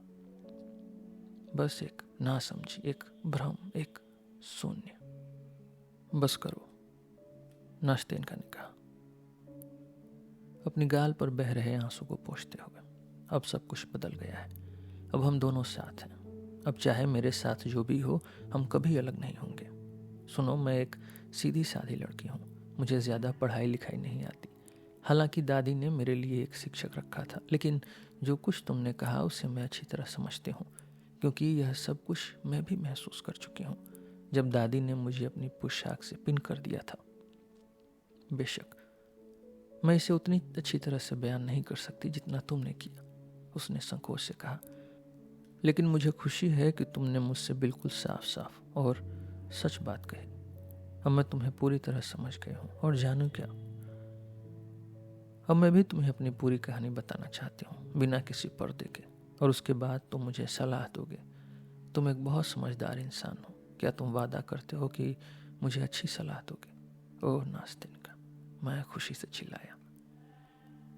बस एक नासमझी, एक भ्रम, एक शून्य। बस करो, नास्तिन का ने कहा। अपनी गाल पर बह रहे आंसू को पोंछते हुए। अब सब कुछ बदल गया है। अब हम दोनों साथ हैं। अब चाहे मेरे साथ जो भी हो, हम कभी अलग नहीं होंगे। सुनो, मैं एक सीधी सादी लड़की हूँ। मुझे ज़्यादा पढ़ाई लिखाई नहीं आती। हालांकि दादी ने मेरे लिए एक शिक्षक रखा था, लेकिन जो कुछ तुमने कहा उसे मैं अच्छी तरह समझती हूँ, क्योंकि यह सब कुछ मैं भी महसूस कर चुकी हूँ जब दादी ने मुझे अपनी पोशाक से पिन कर दिया था। बेशक मैं इसे उतनी अच्छी तरह से बयान नहीं कर सकती जितना तुमने किया, उसने संकोच से कहा। लेकिन मुझे खुशी है कि तुमने मुझसे बिल्कुल साफ साफ और सच बात कही। अब मैं तुम्हें पूरी तरह समझ गई हूँ, और जानू क्या, अब मैं भी तुम्हें अपनी पूरी कहानी बताना चाहती हूँ, बिना किसी पर्दे के, और उसके बाद तुम मुझे सलाह दोगे। तुम एक बहुत समझदार इंसान हो। क्या तुम वादा करते हो कि मुझे अच्छी सलाह दोगे? ओह नास्तिन का, मैं खुशी से चिल्लाया।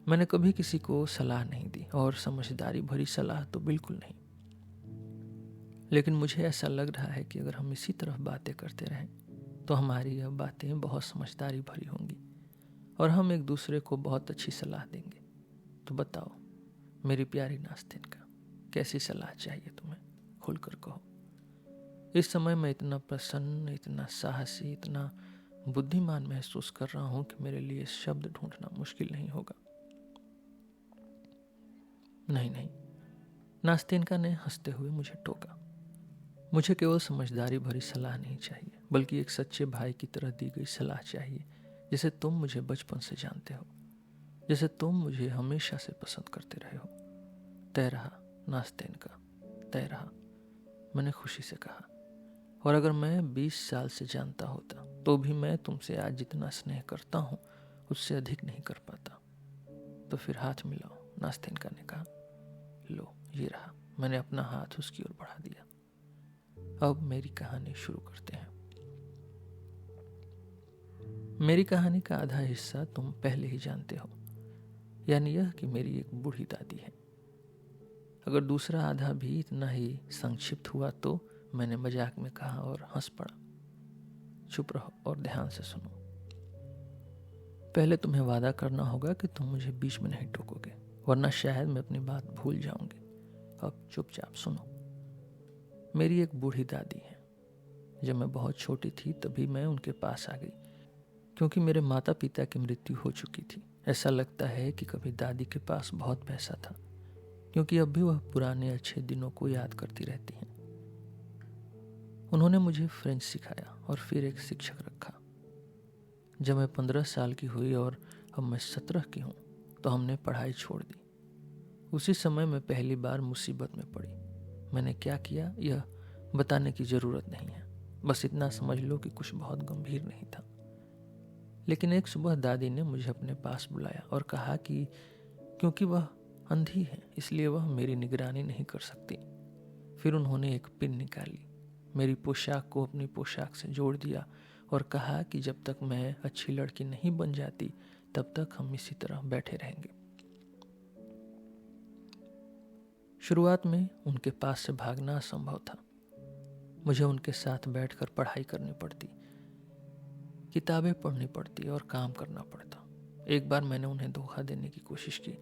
मैंने कभी किसी को सलाह नहीं दी, और समझदारी भरी सलाह तो बिल्कुल नहीं। लेकिन मुझे ऐसा लग रहा है कि अगर हम इसी तरह बातें करते रहें तो हमारी यह बातें बहुत समझदारी भरी होंगी, और हम एक दूसरे को बहुत अच्छी सलाह देंगे। तो बताओ मेरी प्यारी नास्तिन का, कैसी सलाह चाहिए तुम्हें? खुलकर कहो। इस समय मैं इतना प्रसन्न, इतना साहसी, इतना बुद्धिमान महसूस कर रहा हूं कि मेरे लिए शब्द ढूंढना मुश्किल नहीं होगा। नहीं नहीं, नास्तिनका ने हंसते हुए मुझे टोका। मुझे केवल समझदारी भरी सलाह नहीं चाहिए, बल्कि एक सच्चे भाई की तरह दी गई सलाह चाहिए, जिसे तुम मुझे बचपन से जानते हो, जैसे तुम मुझे हमेशा से पसंद करते रहे हो। तय रहा नास्तिनका, तय रहा, मैंने खुशी से कहा। और अगर मैं 20 साल से जानता होता तो भी मैं तुमसे आज जितना स्नेह करता हूँ उससे अधिक नहीं कर पाता। तो फिर हाथ मिलाओ, नास्तिनका ने कहा। लो ये रहा। मैंने अपना हाथ उसकी ओर बढ़ा दिया। अब मेरी कहानी शुरू करते हैं। मेरी कहानी का आधा हिस्सा तुम पहले ही जानते हो, यानी यह कि मेरी एक बूढ़ी दादी है। अगर दूसरा आधा भी इतना ही संक्षिप्त हुआ तो मैंने मजाक में कहा और हंस पड़ा। चुप रहो और ध्यान से सुनो। पहले तुम्हें वादा करना होगा कि तुम मुझे बीच में नहीं टोकोगे, वरना शायद मैं अपनी बात भूल जाऊंगी। अब चुपचाप सुनो। मेरी एक बूढ़ी दादी है। जब मैं बहुत छोटी थी तभी मैं उनके पास आ गई, क्योंकि मेरे माता पिता की मृत्यु हो चुकी थी। ऐसा लगता है कि कभी दादी के पास बहुत पैसा था, क्योंकि अब भी वह पुराने अच्छे दिनों को याद करती रहती हैं। उन्होंने मुझे फ्रेंच सिखाया और फिर एक शिक्षक रखा। जब मैं 15 साल की हुई और अब मैं 17 की हूँ तो हमने पढ़ाई छोड़ दी। उसी समय मैं पहली बार मुसीबत में पड़ी। मैंने क्या किया यह बताने की ज़रूरत नहीं है, बस इतना समझ लो कि कुछ बहुत गंभीर नहीं था। लेकिन एक सुबह दादी ने मुझे अपने पास बुलाया और कहा कि क्योंकि वह अंधी है इसलिए वह मेरी निगरानी नहीं कर सकती। फिर उन्होंने एक पिन निकाली, मेरी पोशाक को अपनी पोशाक से जोड़ दिया और कहा कि जब तक मैं अच्छी लड़की नहीं बन जाती तब तक हम इसी तरह बैठे रहेंगे। शुरुआत में उनके पास से भागना असंभव था। मुझे उनके साथ बैठकर पढ़ाई करनी पड़ती, किताबें पढ़नी पड़ती और काम करना पड़ता। एक बार मैंने उन्हें धोखा देने की कोशिश की।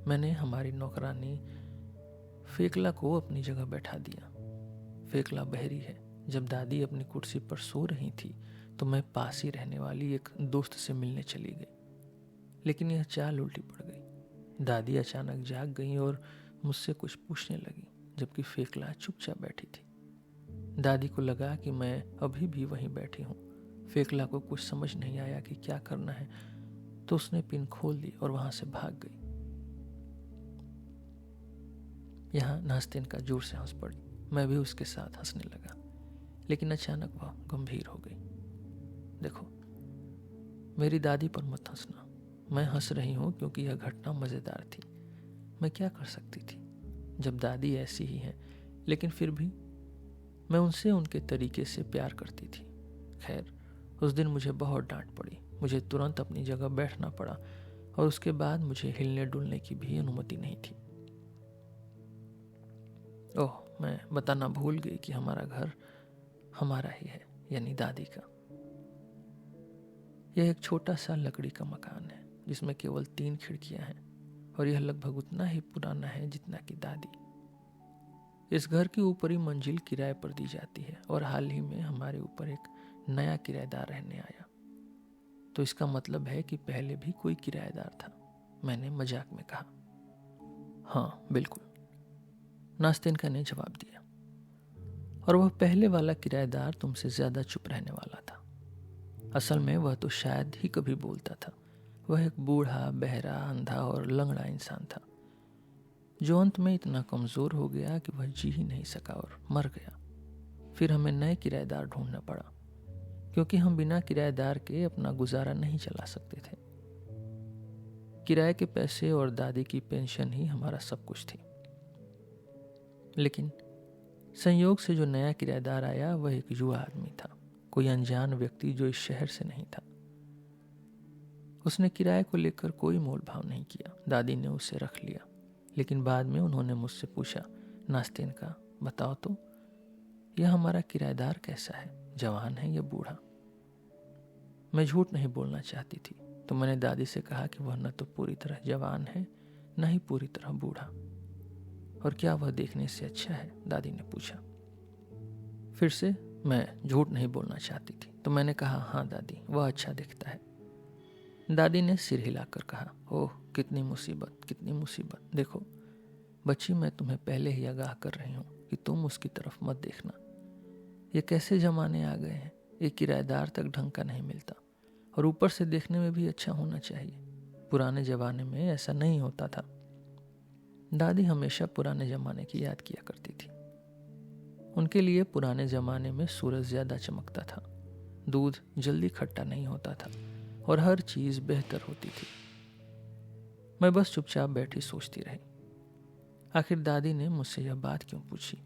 मैंने हमारी नौकरानी फेकला को अपनी जगह बैठा दिया। फेकला बहरी है। जब दादी अपनी कुर्सी पर सो रही थी तो मैं पास ही रहने वाली एक दोस्त से मिलने चली गई। लेकिन यह चाल उल्टी पड़ गई। दादी अचानक जाग गई और मुझसे कुछ पूछने लगी, जबकि फेकला चुपचाप बैठी थी। दादी को लगा कि मैं अभी भी वहीं बैठी हूँ। फेकला को कुछ समझ नहीं आया कि क्या करना है, तो उसने पिन खोल दी और वहां से भाग गई। यहाँ नास्तिनका जोर से हंस पड़ी। मैं भी उसके साथ हंसने लगा, लेकिन अचानक वह गंभीर हो गई। देखो, मेरी दादी पर मत हंसना। मैं हंस रही हूँ क्योंकि यह घटना मज़ेदार थी। मैं क्या कर सकती थी जब दादी ऐसी ही है, लेकिन फिर भी मैं उनसे उनके तरीके से प्यार करती थी। खैर, उस दिन मुझे बहुत डांट पड़ी। मुझे तुरंत अपनी जगह बैठना पड़ा और उसके बाद मुझे हिलने डुलने की भी अनुमति नहीं थी। ओह, मैं बताना भूल गई कि हमारा घर हमारा ही है, यानी दादी का। यह एक छोटा सा लकड़ी का मकान है। जिसमें केवल 3 खिड़कियां हैं और यह लगभग उतना ही पुराना है जितना कि दादी। इस घर की ऊपरी मंजिल किराए पर दी जाती है और हाल ही में हमारे ऊपर एक नया किराएदार रहने आया। तो इसका मतलब है कि पहले भी कोई किराएदार था, मैंने मजाक में कहा। हाँ बिल्कुल, नास्तिनका ने जवाब दिया। और वह पहले वाला किराएदार तुमसे ज्यादा चुप रहने वाला था। असल में वह तो शायद ही कभी बोलता था। वह एक बूढ़ा, बहरा, अंधा और लंगड़ा इंसान था जो अंत में इतना कमजोर हो गया कि वह जी ही नहीं सका और मर गया। फिर हमें नए किराएदार ढूंढना पड़ा क्योंकि हम बिना किराएदार के अपना गुजारा नहीं चला सकते थे। किराए के पैसे और दादी की पेंशन ही हमारा सब कुछ थी। लेकिन संयोग से जो नया किराएदार आया वह एक युवा आदमी था, कोई अनजान व्यक्ति जो इस शहर से नहीं था। उसने किराए को लेकर कोई मोल भाव नहीं किया। दादी ने उसे रख लिया, लेकिन बाद में उन्होंने मुझसे पूछा, नास्तिनका बताओ तो, यह हमारा किराएदार कैसा है, जवान है या बूढ़ा? मैं झूठ नहीं बोलना चाहती थी, तो मैंने दादी से कहा कि वह न तो पूरी तरह जवान है न ही पूरी तरह बूढ़ा। और क्या वह देखने से अच्छा है? दादी ने पूछा। फिर से मैं झूठ नहीं बोलना चाहती थी, तो मैंने कहा, हाँ दादी, वह अच्छा दिखता है। दादी ने सिर हिलाकर कहा, ओह कितनी मुसीबत, कितनी मुसीबत। देखो बच्ची, मैं तुम्हें पहले ही आगाह कर रही हूँ कि तुम उसकी तरफ मत देखना। ये कैसे जमाने आ गए हैं, एक किराएदार तक ढंग का नहीं मिलता और ऊपर से देखने में भी अच्छा होना चाहिए। पुराने जमाने में ऐसा नहीं होता था। दादी हमेशा पुराने जमाने की याद किया करती थी। उनके लिए पुराने जमाने में सूरज ज्यादा चमकता था, दूध जल्दी खट्टा नहीं होता था और हर चीज बेहतर होती थी। मैं बस चुपचाप बैठी सोचती रही। आखिर दादी ने मुझसे यह बात क्यों पूछी?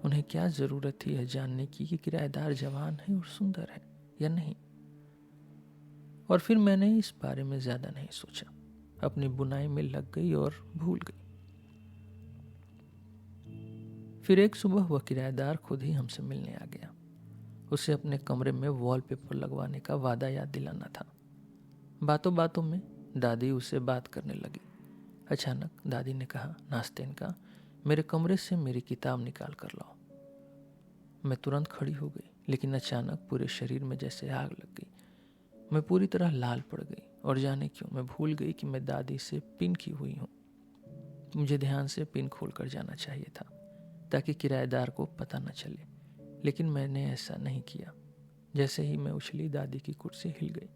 उन्हें क्या जरूरत थी यह जानने की कि किराएदार जवान है और सुंदर है या नहीं? और फिर मैंने इस बारे में ज्यादा नहीं सोचा, अपनी बुनाई में लग गई और भूल गई। फिर एक सुबह वह किराएदार खुद ही हमसे मिलने आ गया। उसे अपने कमरे में वॉलपेपर लगवाने का वादा याद दिलाना था। बातों बातों में दादी उससे बात करने लगी। अचानक दादी ने कहा, नास्तिनका, मेरे कमरे से मेरी किताब निकाल कर लाओ। मैं तुरंत खड़ी हो गई, लेकिन अचानक पूरे शरीर में जैसे आग लग गई। मैं पूरी तरह लाल पड़ गई और जाने क्यों मैं भूल गई कि मैं दादी से पिन की हुई हूँ। मुझे ध्यान से पिन खोल कर जाना चाहिए था ताकि किराएदार को पता न चले, लेकिन मैंने ऐसा नहीं किया। जैसे ही मैं उछली, दादी की कुर्सी हिल गई।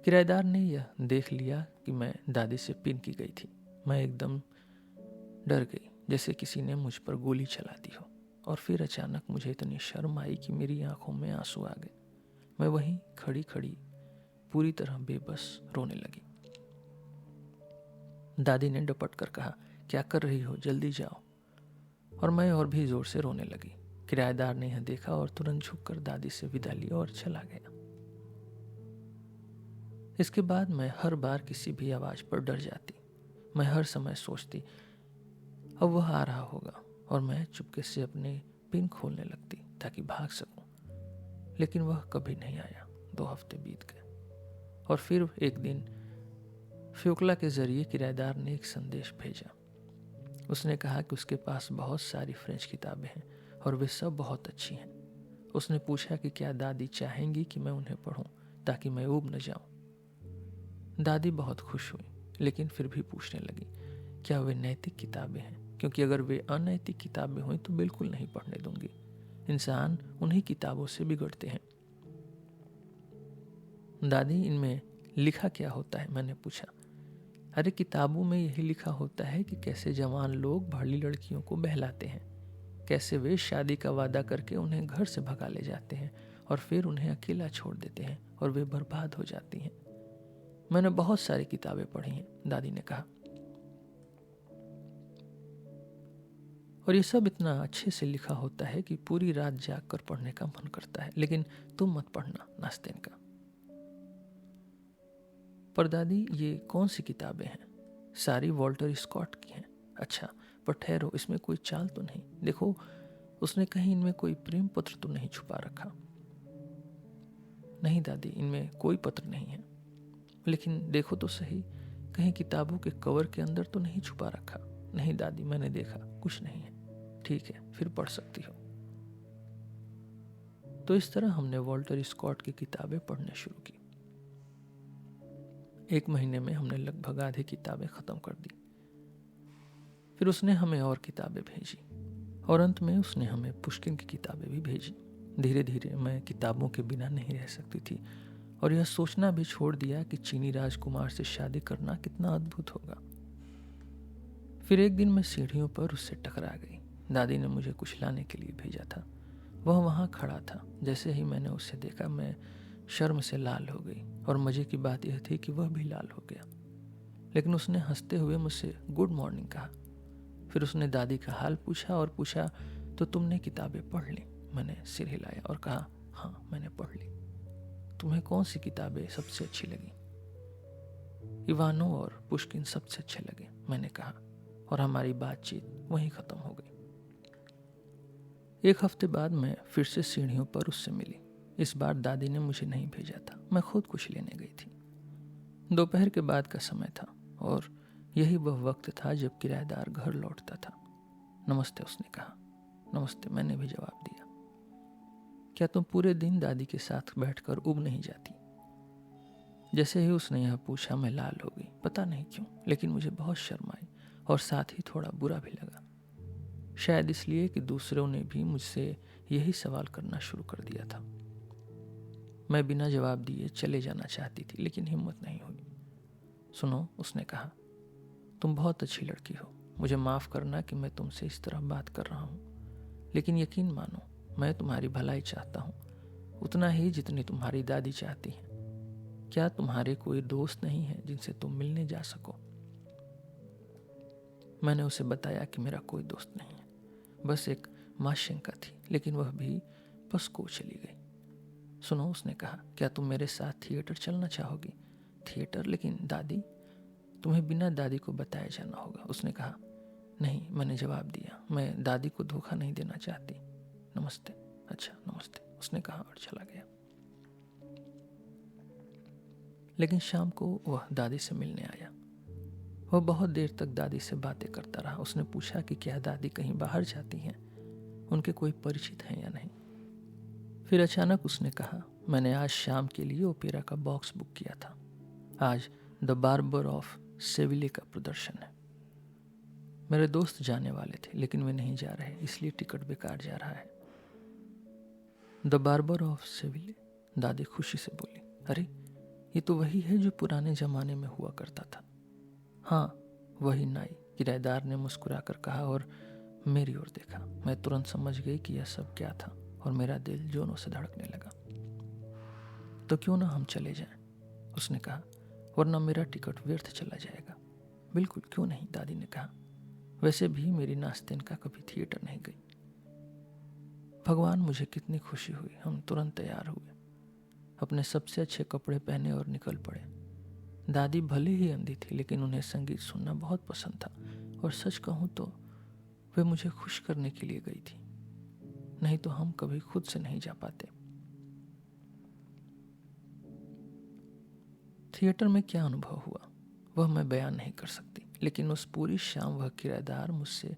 किराएदार ने यह देख लिया कि मैं दादी से पिन की गई थी। मैं एकदम डर गई, जैसे किसी ने मुझ पर गोली चला दी हो। और फिर अचानक मुझे इतनी शर्म आई कि मेरी आंखों में आंसू आ गए। मैं वहीं खड़ी खड़ी पूरी तरह बेबस रोने लगी। दादी ने डपट कर कहा, क्या कर रही हो, जल्दी जाओ। और मैं और भी जोर से रोने लगी। किराएदार ने यह देखा और तुरंत झुककर दादी से विदा ली और चला गया। इसके बाद मैं हर बार किसी भी आवाज पर डर जाती। मैं हर समय सोचती, अब वह आ रहा होगा, और मैं चुपके से अपने पिन खोलने लगती ताकि भाग सकूं। लेकिन वह कभी नहीं आया। 2 हफ्ते बीत गए और फिर एक दिन फ्योकला के जरिए किराएदार ने एक संदेश भेजा। उसने कहा कि उसके पास बहुत सारी फ्रेंच किताबें हैं और वे सब बहुत अच्छी हैं। उसने पूछा कि क्या दादी चाहेंगी कि मैं उन्हें पढूं ताकि मैं ऊब न जाऊं। दादी बहुत खुश हुई, लेकिन फिर भी पूछने लगी, क्या वे नैतिक किताबें हैं? क्योंकि अगर वे अनैतिक किताबें हुई तो बिल्कुल नहीं पढ़ने दूंगी। इंसान उन्हीं किताबों से बिगड़ते हैं। दादी, इनमें लिखा क्या होता है? मैंने पूछा। अरे किताबों में यही लिखा होता है कि कैसे जवान लोग भली लड़कियों को बहलाते हैं, कैसे वे शादी का वादा करके उन्हें घर से भगा ले जाते हैं और फिर उन्हें अकेला छोड़ देते हैं और वे बर्बाद हो जाती हैं। मैंने बहुत सारी किताबें पढ़ी हैं, दादी ने कहा, और ये सब इतना अच्छे से लिखा होता है कि पूरी रात जाग कर पढ़ने का मन करता है। लेकिन तुम मत पढ़ना, नास्तिनका। पर दादी, ये कौन सी किताबें हैं? सारी वॉल्टर स्कॉट की हैं। अच्छा, पर ठहरो, इसमें कोई चाल तो नहीं? देखो, उसने कहीं इनमें कोई प्रेम पत्र तो नहीं छुपा रखा? नहीं दादी, इनमें कोई पत्र नहीं है। लेकिन देखो तो सही, कहीं किताबों के कवर के अंदर तो नहीं छुपा रखा? नहीं दादी, मैंने देखा, कुछ नहीं है। ठीक है, फिर पढ़ सकती हो। तो इस तरह हमने वॉल्टर स्कॉट की किताबें पढ़ने शुरू की। 1 महीने में हमने लगभग आधी किताबें खत्म कर दी। फिर उसने हमें और किताबें भेजी और अंत में उसने हमें पुश्किन की किताबें भी भेजी। धीरे धीरे मैं किताबों के बिना नहीं रह सकती थी और यह सोचना भी छोड़ दिया कि चीनी राजकुमार से शादी करना कितना अद्भुत होगा। फिर एक दिन मैं सीढ़ियों पर उससे टकरा गई। दादी ने मुझे कुछ लाने के लिए भेजा था। वह वहाँ खड़ा था। जैसे ही मैंने उसे देखा मैं शर्म से लाल हो गई और मजे की बात यह थी कि वह भी लाल हो गया। लेकिन उसने हंसते हुए मुझसे गुड मॉर्निंग कहा। फिर उसने दादी का हाल पूछा और पूछा, तो तुमने किताबें पढ़ ली? मैंने सिर हिलाया और कहा, हाँ मैंने पढ़ ली। तुम्हें कौन सी किताबें सबसे अच्छी लगी? इवानो और पुश्किन सबसे अच्छे लगे, मैंने कहा, और हमारी बातचीत वहीं खत्म हो गई। 1 हफ्ते बाद मैं फिर से सीढ़ियों पर उससे मिली। इस बार दादी ने मुझे नहीं भेजा था, मैं खुद कुछ लेने गई थी। दोपहर के बाद का समय था और यही वह वक्त था जब किराएदार घर लौटता था। नमस्ते, उसने कहा। नमस्ते, मैंने भी जवाब दिया। क्या तुम पूरे दिन दादी के साथ बैठकर उब नहीं जाती? जैसे ही उसने यह पूछा मैं लाल हो गई, पता नहीं क्यों, लेकिन मुझे बहुत शर्म आई और साथ ही थोड़ा बुरा भी लगा। शायद इसलिए कि दूसरों ने भी मुझसे यही सवाल करना शुरू कर दिया था। मैं बिना जवाब दिए चले जाना चाहती थी, लेकिन हिम्मत नहीं हुई। सुनो, उसने कहा, तुम बहुत अच्छी लड़की हो। मुझे माफ़ करना कि मैं तुमसे इस तरह बात कर रहा हूँ, लेकिन यकीन मानो मैं तुम्हारी भलाई चाहता हूँ, उतना ही जितनी तुम्हारी दादी चाहती है। क्या तुम्हारे कोई दोस्त नहीं है जिनसे तुम मिलने जा सको? मैंने उसे बताया कि मेरा कोई दोस्त नहीं है, बस एक माशंका थी, लेकिन वह भी पसको चली गई। सुनो, उसने कहा, क्या तुम मेरे साथ थिएटर चलना चाहोगी? थिएटर? लेकिन दादी, तुम्हें बिना दादी को बताए जाना होगा, उसने कहा। नहीं, मैंने जवाब दिया, मैं दादी को धोखा नहीं देना चाहती। नमस्ते। अच्छा, नमस्ते, उसने कहा और चला गया। लेकिन शाम को वह दादी से मिलने आया। वह बहुत देर तक दादी से बातें करता रहा। उसने पूछा कि क्या दादी कहीं बाहर जाती हैं, उनके कोई परिचित हैं या नहीं। फिर अचानक उसने कहा, मैंने आज शाम के लिए ओपेरा का बॉक्स बुक किया था। आज द बार्बर ऑफ सेविले का प्रदर्शन है। मेरे दोस्त जाने वाले थे, लेकिन वे नहीं जा रहे, इसलिए टिकट बेकार जा रहा है। द बार्बर ऑफ सेविले, दादी खुशी से बोली। अरे, ये तो वही है जो पुराने जमाने में हुआ करता था। हाँ, वही नाई, किराएदार ने मुस्कुराकर कहा और मेरी ओर देखा। मैं तुरंत समझ गई कि यह सब क्या था और मेरा दिल जोरों से धड़कने लगा। तो क्यों ना हम चले जाएं, उसने कहा, वरना मेरा टिकट व्यर्थ चला जाएगा। बिल्कुल, क्यों नहीं, दादी ने कहा। वैसे भी मेरी नास्तिन कभी थिएटर नहीं गई। भगवान, मुझे कितनी खुशी हुई। हम तुरंत तैयार हुए, अपने सबसे अच्छे कपड़े पहने और निकल पड़े। दादी भले ही अंधी थी, लेकिन उन्हें संगीत सुनना बहुत पसंद था और सच कहूँ तो वे मुझे खुश करने के लिए गई थी, नहीं तो हम कभी खुद से नहीं जा पाते। थिएटर में क्या अनुभव हुआ वह मैं बयान नहीं कर सकती, लेकिन उस पूरी शाम वह किराएदार मुझसे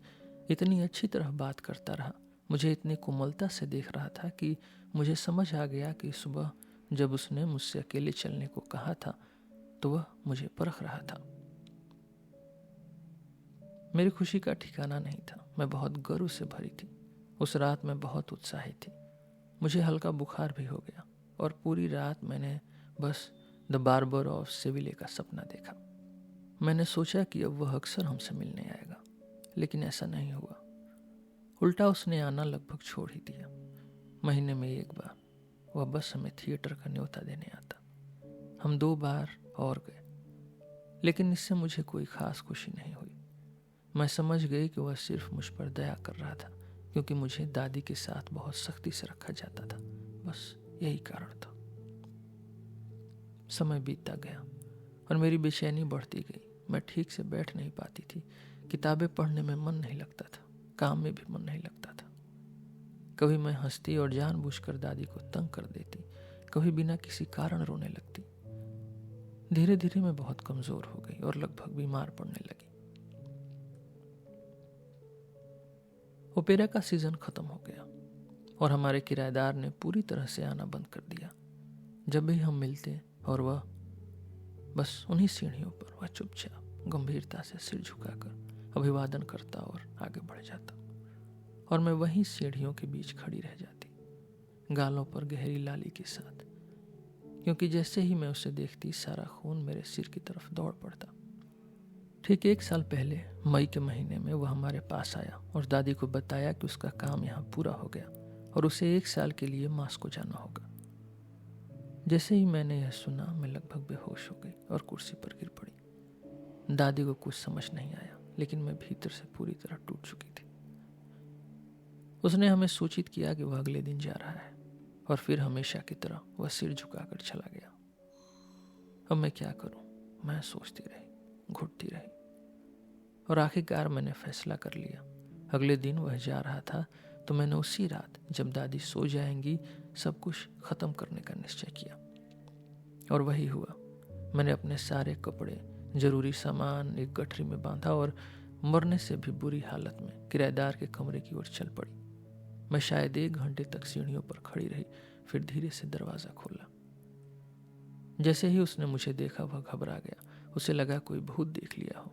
इतनी अच्छी तरह बात करता रहा, मुझे इतनी कोमलता से देख रहा था कि मुझे समझ आ गया कि सुबह जब उसने मुझसे अकेले चलने को कहा था तो वह मुझे परख रहा था। मेरी खुशी का ठिकाना नहीं था। मैं बहुत गर्व से भरी थी। उस रात मैं बहुत उत्साहित थी। मुझे हल्का बुखार भी हो गया और पूरी रात मैंने बस द बार्बर ऑफ सेविले का सपना देखा। मैंने सोचा कि अब वह अक्सर हमसे मिलने आएगा, लेकिन ऐसा नहीं हुआ। उल्टा उसने आना लगभग छोड़ ही दिया। महीने में 1 बार वह बस हमें थिएटर का न्योता देने आता। हम 2 बार और गए, लेकिन इससे मुझे कोई खास खुशी नहीं हुई। मैं समझ गई कि वह सिर्फ मुझ पर दया कर रहा था, क्योंकि मुझे दादी के साथ बहुत सख्ती से रखा जाता था। बस यही कारण था। समय बीतता गया और मेरी बेचैनी बढ़ती गई। मैं ठीक से बैठ नहीं पाती थी। किताबें पढ़ने में मन नहीं लगता था, काम में भी मन नहीं लगता था। कभी मैं हंसती और जानबूझकर दादी को तंग कर देती, कभी बिना किसी कारण रोने लगती। धीरे धीरे मैं बहुत कमज़ोर हो गई और लगभग बीमार पड़ने लगी। ओपेरा का सीज़न ख़त्म हो गया और हमारे किराएदार ने पूरी तरह से आना बंद कर दिया। जब भी हम मिलते और वह बस उन्हीं सीढ़ियों पर वह चुपचाप गंभीरता से सिर झुकाकर अभिवादन करता और आगे बढ़ जाता, और मैं वहीं सीढ़ियों के बीच खड़ी रह जाती, गालों पर गहरी लाली के साथ, क्योंकि जैसे ही मैं उसे देखती सारा खून मेरे सिर की तरफ दौड़ पड़ता। ठीक 1 साल पहले मई के महीने में वह हमारे पास आया और दादी को बताया कि उसका काम यहाँ पूरा हो गया और उसे 1 साल के लिए मास्को जाना होगा। जैसे ही मैंने यह सुना मैं लगभग बेहोश हो गई और कुर्सी पर गिर पड़ी। दादी को कुछ समझ नहीं आया, लेकिन मैं भीतर से पूरी तरह टूट चुकी थी। उसने हमें सूचित किया कि वह अगले दिन जा रहा है और फिर हमेशा की तरह वह सिर झुकाकर चला गया। अब मैं क्या करूं? मैं सोचती रही, घुटती रही, और आखिरकार मैंने फैसला कर लिया। अगले दिन वह जा रहा था तो मैंने उसी रात, जब दादी सो जाएंगी, सब कुछ ख़त्म करने का निश्चय किया। और वही हुआ। मैंने अपने सारे कपड़े, जरूरी सामान एक गठरी में बांधा और मरने से भी बुरी हालत में किराएदार के कमरे की ओर चल पड़ी। मैं शायद 1 घंटे तक सीढ़ियों पर खड़ी रही, फिर धीरे से दरवाज़ा खोला। जैसे ही उसने मुझे देखा वह घबरा गया। उसे लगा कोई भूत देख लिया हो।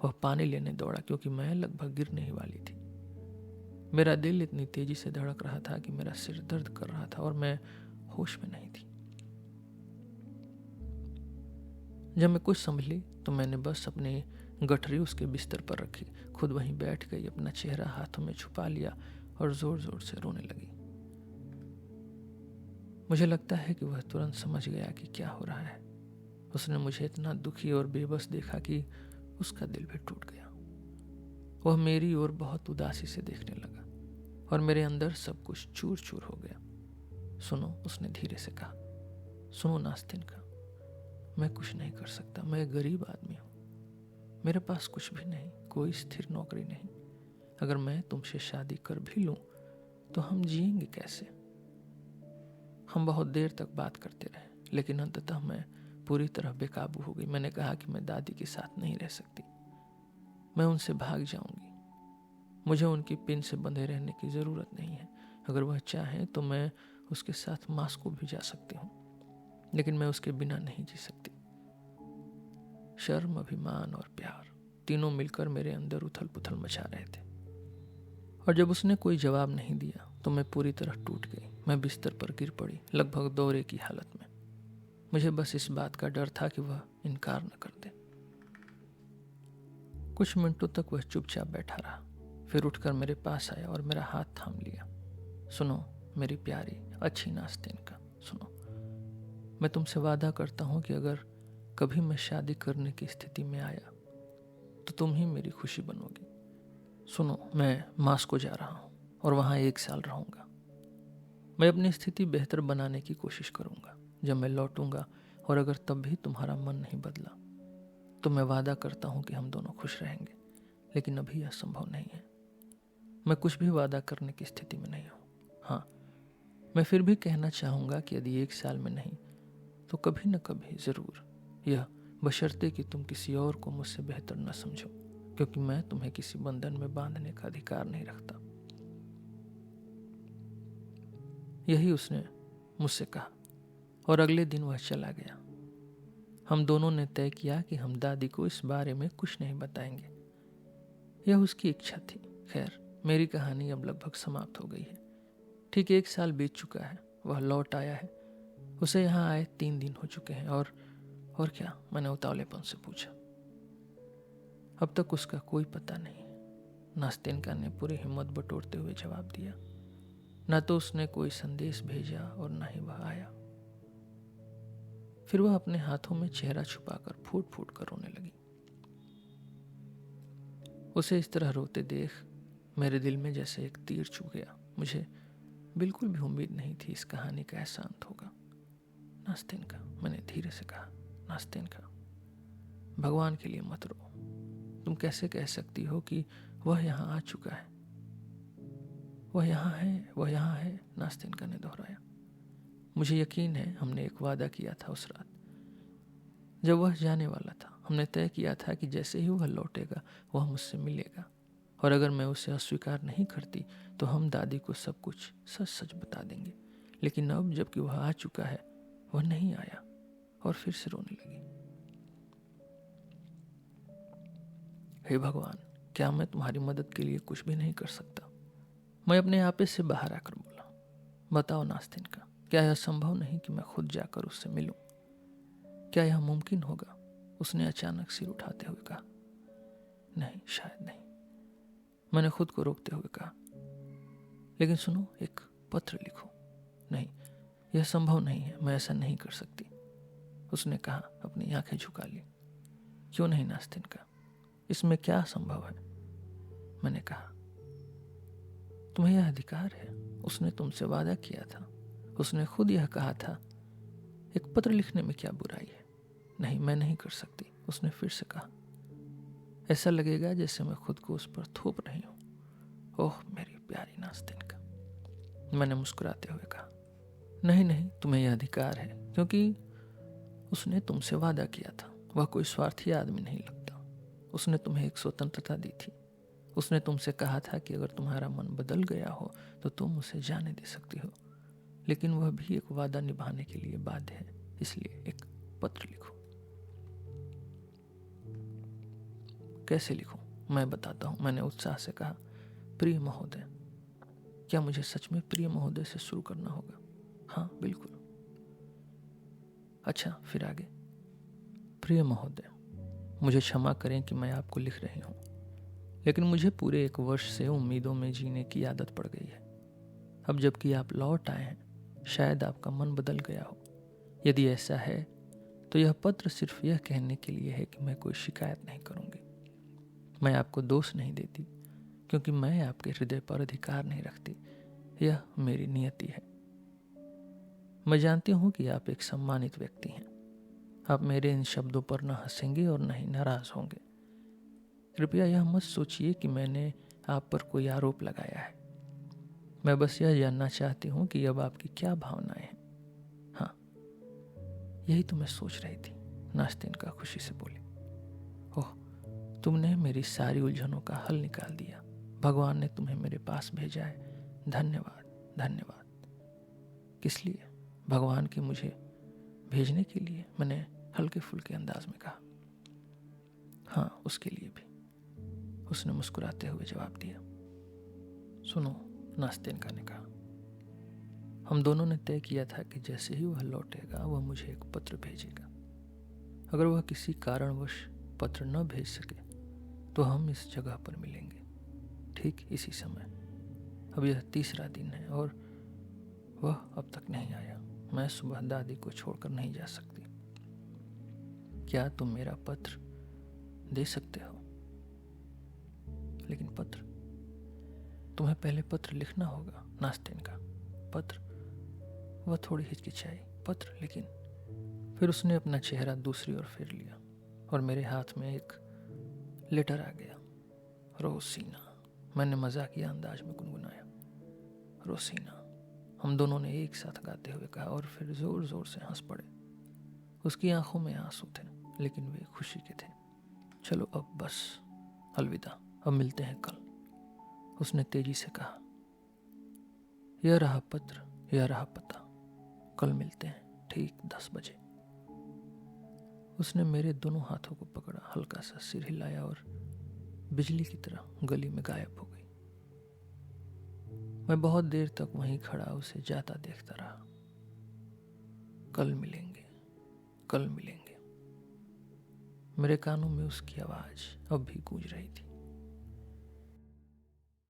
वह पानी लेने दौड़ा क्योंकि मैं लगभग गिरने ही वाली थी। मेरा दिल इतनी तेजी से धड़क रहा था कि मेरा सिर दर्द कर रहा था और मैं होश में नहीं थी। जब मैं कुछ संभली तो मैंने बस अपनी गठरी उसके बिस्तर पर रखी, खुद वहीं बैठ गई, अपना चेहरा हाथों में छुपा लिया और जोर जोर से रोने लगी। मुझे लगता है कि वह तुरंत समझ गया कि क्या हो रहा है। उसने मुझे इतना दुखी और बेबस देखा कि उसका दिल भी टूट गया। वह मेरी ओर बहुत उदासी से देखने लगा और मेरे अंदर सब कुछ चूर चूर हो गया। सुनो, उसने धीरे से कहा, सुनो नास्तिन का, मैं कुछ नहीं कर सकता। मैं एक गरीब आदमी हूँ, मेरे पास कुछ भी नहीं, कोई स्थिर नौकरी नहीं। अगर मैं तुमसे शादी कर भी लूँ तो हम जिएंगे कैसे? हम बहुत देर तक बात करते रहे, लेकिन अंततः मैं पूरी तरह बेकाबू हो गई। मैंने कहा कि मैं दादी के साथ नहीं रह सकती, मैं उनसे भाग जाऊंगी। मुझे उनकी पिन से बंधे रहने की ज़रूरत नहीं है। अगर वह चाहे तो मैं उसके साथ मास्को भी जा सकती हूँ, लेकिन मैं उसके बिना नहीं जी सकती। शर्म, अभिमान और प्यार तीनों मिलकर मेरे अंदर उथल पुथल मचा रहे थे। और जब उसने कोई जवाब नहीं दिया तो मैं पूरी तरह टूट गई। मैं बिस्तर पर गिर पड़ी, लगभग दौरे की हालत में। मुझे बस इस बात का डर था कि वह इनकार न कर दे। कुछ मिनटों तक वह चुपचाप बैठा रहा, फिर उठकर मेरे पास आया और मेरा हाथ थाम लिया। सुनो मेरी प्यारी अच्छी नास्तिन का, सुनो, मैं तुमसे वादा करता हूँ कि अगर कभी मैं शादी करने की स्थिति में आया तो तुम ही मेरी खुशी बनोगी। सुनो, मैं मास्को जा रहा हूँ और वहाँ 1 साल रहूँगा। मैं अपनी स्थिति बेहतर बनाने की कोशिश करूँगा। जब मैं लौटूंगा और अगर तब भी तुम्हारा मन नहीं बदला तो मैं वादा करता हूँ कि हम दोनों खुश रहेंगे, लेकिन अभी यह संभव नहीं है। मैं कुछ भी वादा करने की स्थिति में नहीं हूँ। हाँ, मैं फिर भी कहना चाहूँगा कि यदि 1 साल में नहीं तो कभी न कभी ज़रूर, यह बशर्ते कि तुम किसी और को मुझसे बेहतर न समझो, क्योंकि मैं तुम्हें किसी बंधन में बांधने का अधिकार नहीं रखता। यही उसने मुझसे कहा और अगले दिन वह चला गया। हम दोनों ने तय किया कि हम दादी को इस बारे में कुछ नहीं बताएंगे। यह उसकी इच्छा थी। खैर, मेरी कहानी अब लगभग समाप्त हो गई है। ठीक 1 साल बीत चुका है। वह लौट आया है। उसे यहाँ आए 3 दिन हो चुके हैं। और क्या? मैंने उतावलेपन से पूछा। अब तक उसका कोई पता नहीं। नास्तिनका ने पूरी हिम्मत बटोरते हुए जवाब दिया। न तो उसने कोई संदेश भेजा और न ही वह आया। फिर वह अपने हाथों में चेहरा छुपाकर फूट फूट कर रोने लगी। उसे इस तरह रोते देख मेरे दिल में जैसे एक तीर चुभ गया। मुझे बिल्कुल भी उम्मीद नहीं थी इस कहानी का ऐसा अंत होगा। नास्तिनका, मैंने धीरे से कहा, नास्तिनका, भगवान के लिए मत रो। तुम कैसे कह सकती हो कि वह यहाँ आ चुका है? वह यहाँ है, नास्तिनका ने दोहराया। मुझे यकीन है हमने एक वादा किया था उस रात। जब वह जाने वाला था, हमने तय किया था कि जैसे ही वह लौटेगा वह मुझसे मिलेगा, और अगर मैं उसे अस्वीकार नहीं करती तो हम दादी को सब कुछ सच सच बता देंगे। लेकिन अब जबकि वह आ चुका है, वह नहीं आया और फिर से रोने लगी। हे भगवान, क्या मैं तुम्हारी मदद के लिए कुछ भी नहीं कर सकता? मैं अपने आपे से बाहर आकर बोला। बताओ नास्तिन का, क्या यह संभव नहीं कि मैं खुद जाकर उससे मिलूं? क्या यह मुमकिन होगा? उसने अचानक सिर उठाते हुए कहा। नहीं, शायद नहीं, मैंने खुद को रोकते हुए कहा। लेकिन सुनो, एक पत्र लिखो। नहीं, यह संभव नहीं है, मैं ऐसा नहीं कर सकती, उसने कहा, अपनी आंखें झुका ली। क्यों नहीं नास्तिन का, इसमें क्या संभव है? मैंने कहा। तुम्हें यह अधिकार है, उसने तुमसे वादा किया था, उसने खुद यह कहा था। एक पत्र लिखने में क्या बुराई है? नहीं, मैं नहीं कर सकती, उसने फिर से कहा। ऐसा लगेगा जैसे मैं खुद को उस पर थोप रही हूं। ओह मेरी प्यारी नास्तिन का, मैंने मुस्कुराते हुए कहा। नहीं नहीं, तुम्हें यह अधिकार है, क्योंकि उसने तुमसे वादा किया था। वह कोई स्वार्थी आदमी नहीं लगता। उसने तुम्हें एक स्वतंत्रता दी थी। उसने तुमसे कहा था कि अगर तुम्हारा मन बदल गया हो तो तुम उसे जाने दे सकती हो, लेकिन वह भी एक वादा निभाने के लिए बाध्य है। इसलिए एक पत्र लिखो। कैसे लिखूं? मैं बताता हूं, मैंने उत्साह से कहा। प्रिय महोदय। क्या मुझे सच में प्रिय महोदय से शुरू करना होगा? हाँ बिल्कुल। अच्छा, फिर आगे। प्रिय महोदय, मुझे क्षमा करें कि मैं आपको लिख रही हूँ, लेकिन मुझे पूरे 1 वर्ष से उम्मीदों में जीने की आदत पड़ गई है। अब जबकि आप लौट आए हैं, शायद आपका मन बदल गया हो। यदि ऐसा है तो यह पत्र सिर्फ यह कहने के लिए है कि मैं कोई शिकायत नहीं करूँगी। मैं आपको दोष नहीं देती, क्योंकि मैं आपके हृदय पर अधिकार नहीं रखती। यह मेरी नियति है। मैं जानती हूँ कि आप एक सम्मानित व्यक्ति हैं। आप मेरे इन शब्दों पर न हंसेंगे और न ही नाराज होंगे। कृपया यह मत सोचिए कि मैंने आप पर कोई आरोप लगाया है। मैं बस यह जानना चाहती हूँ कि अब आपकी क्या भावनाएं हैं। हाँ, यही तो मैं सोच रही थी, नास्तिन का खुशी से बोली। ओह, तुमने मेरी सारी उलझनों का हल निकाल दिया। भगवान ने तुम्हें मेरे पास भेजा है। धन्यवाद, धन्यवाद। किस लिए? भगवान के मुझे भेजने के लिए, मैंने हल्के फुल्के अंदाज में कहा। हाँ, उसके लिए भी, उसने मुस्कुराते हुए जवाब दिया। सुनो, नास्तिन ने कहा, हम दोनों ने तय किया था कि जैसे ही वह लौटेगा वह मुझे एक पत्र भेजेगा। अगर वह किसी कारणवश पत्र न भेज सके तो हम इस जगह पर मिलेंगे, ठीक इसी समय। अब यह 3रा दिन है और वह अब तक नहीं आया। मैं सुबह दादी को छोड़कर नहीं जा सकती। क्या तुम मेरा पत्र दे सकते हो? लेकिन पत्र, तुम्हें पहले पत्र लिखना होगा। नास्तिन का पत्र? वह थोड़ी हिचकिचाई। पत्र? लेकिन फिर उसने अपना चेहरा दूसरी ओर फेर लिया और मेरे हाथ में एक लेटर आ गया। रोसीना, मैंने मजाकिया अंदाज में गुनगुनाया। रोसीना, हम दोनों ने एक साथ गाते हुए कहा और फिर जोर जोर से हंस पड़े। उसकी आंखों में आंसू थे, लेकिन वे खुशी के थे। चलो अब बस, अलविदा, अब मिलते हैं कल, उसने तेजी से कहा। यह रहा पत्र, यह रहा पता, कल मिलते हैं ठीक 10 बजे। उसने मेरे दोनों हाथों को पकड़ा, हल्का सा सिर हिलाया और बिजली की तरह गली में गायब हो गई। मैं बहुत देर तक वहीं खड़ा उसे जाता देखता रहा। कल मिलेंगे, कल मिलेंगे। मेरे कानों में उसकी आवाज अब भी गूंज रही थी।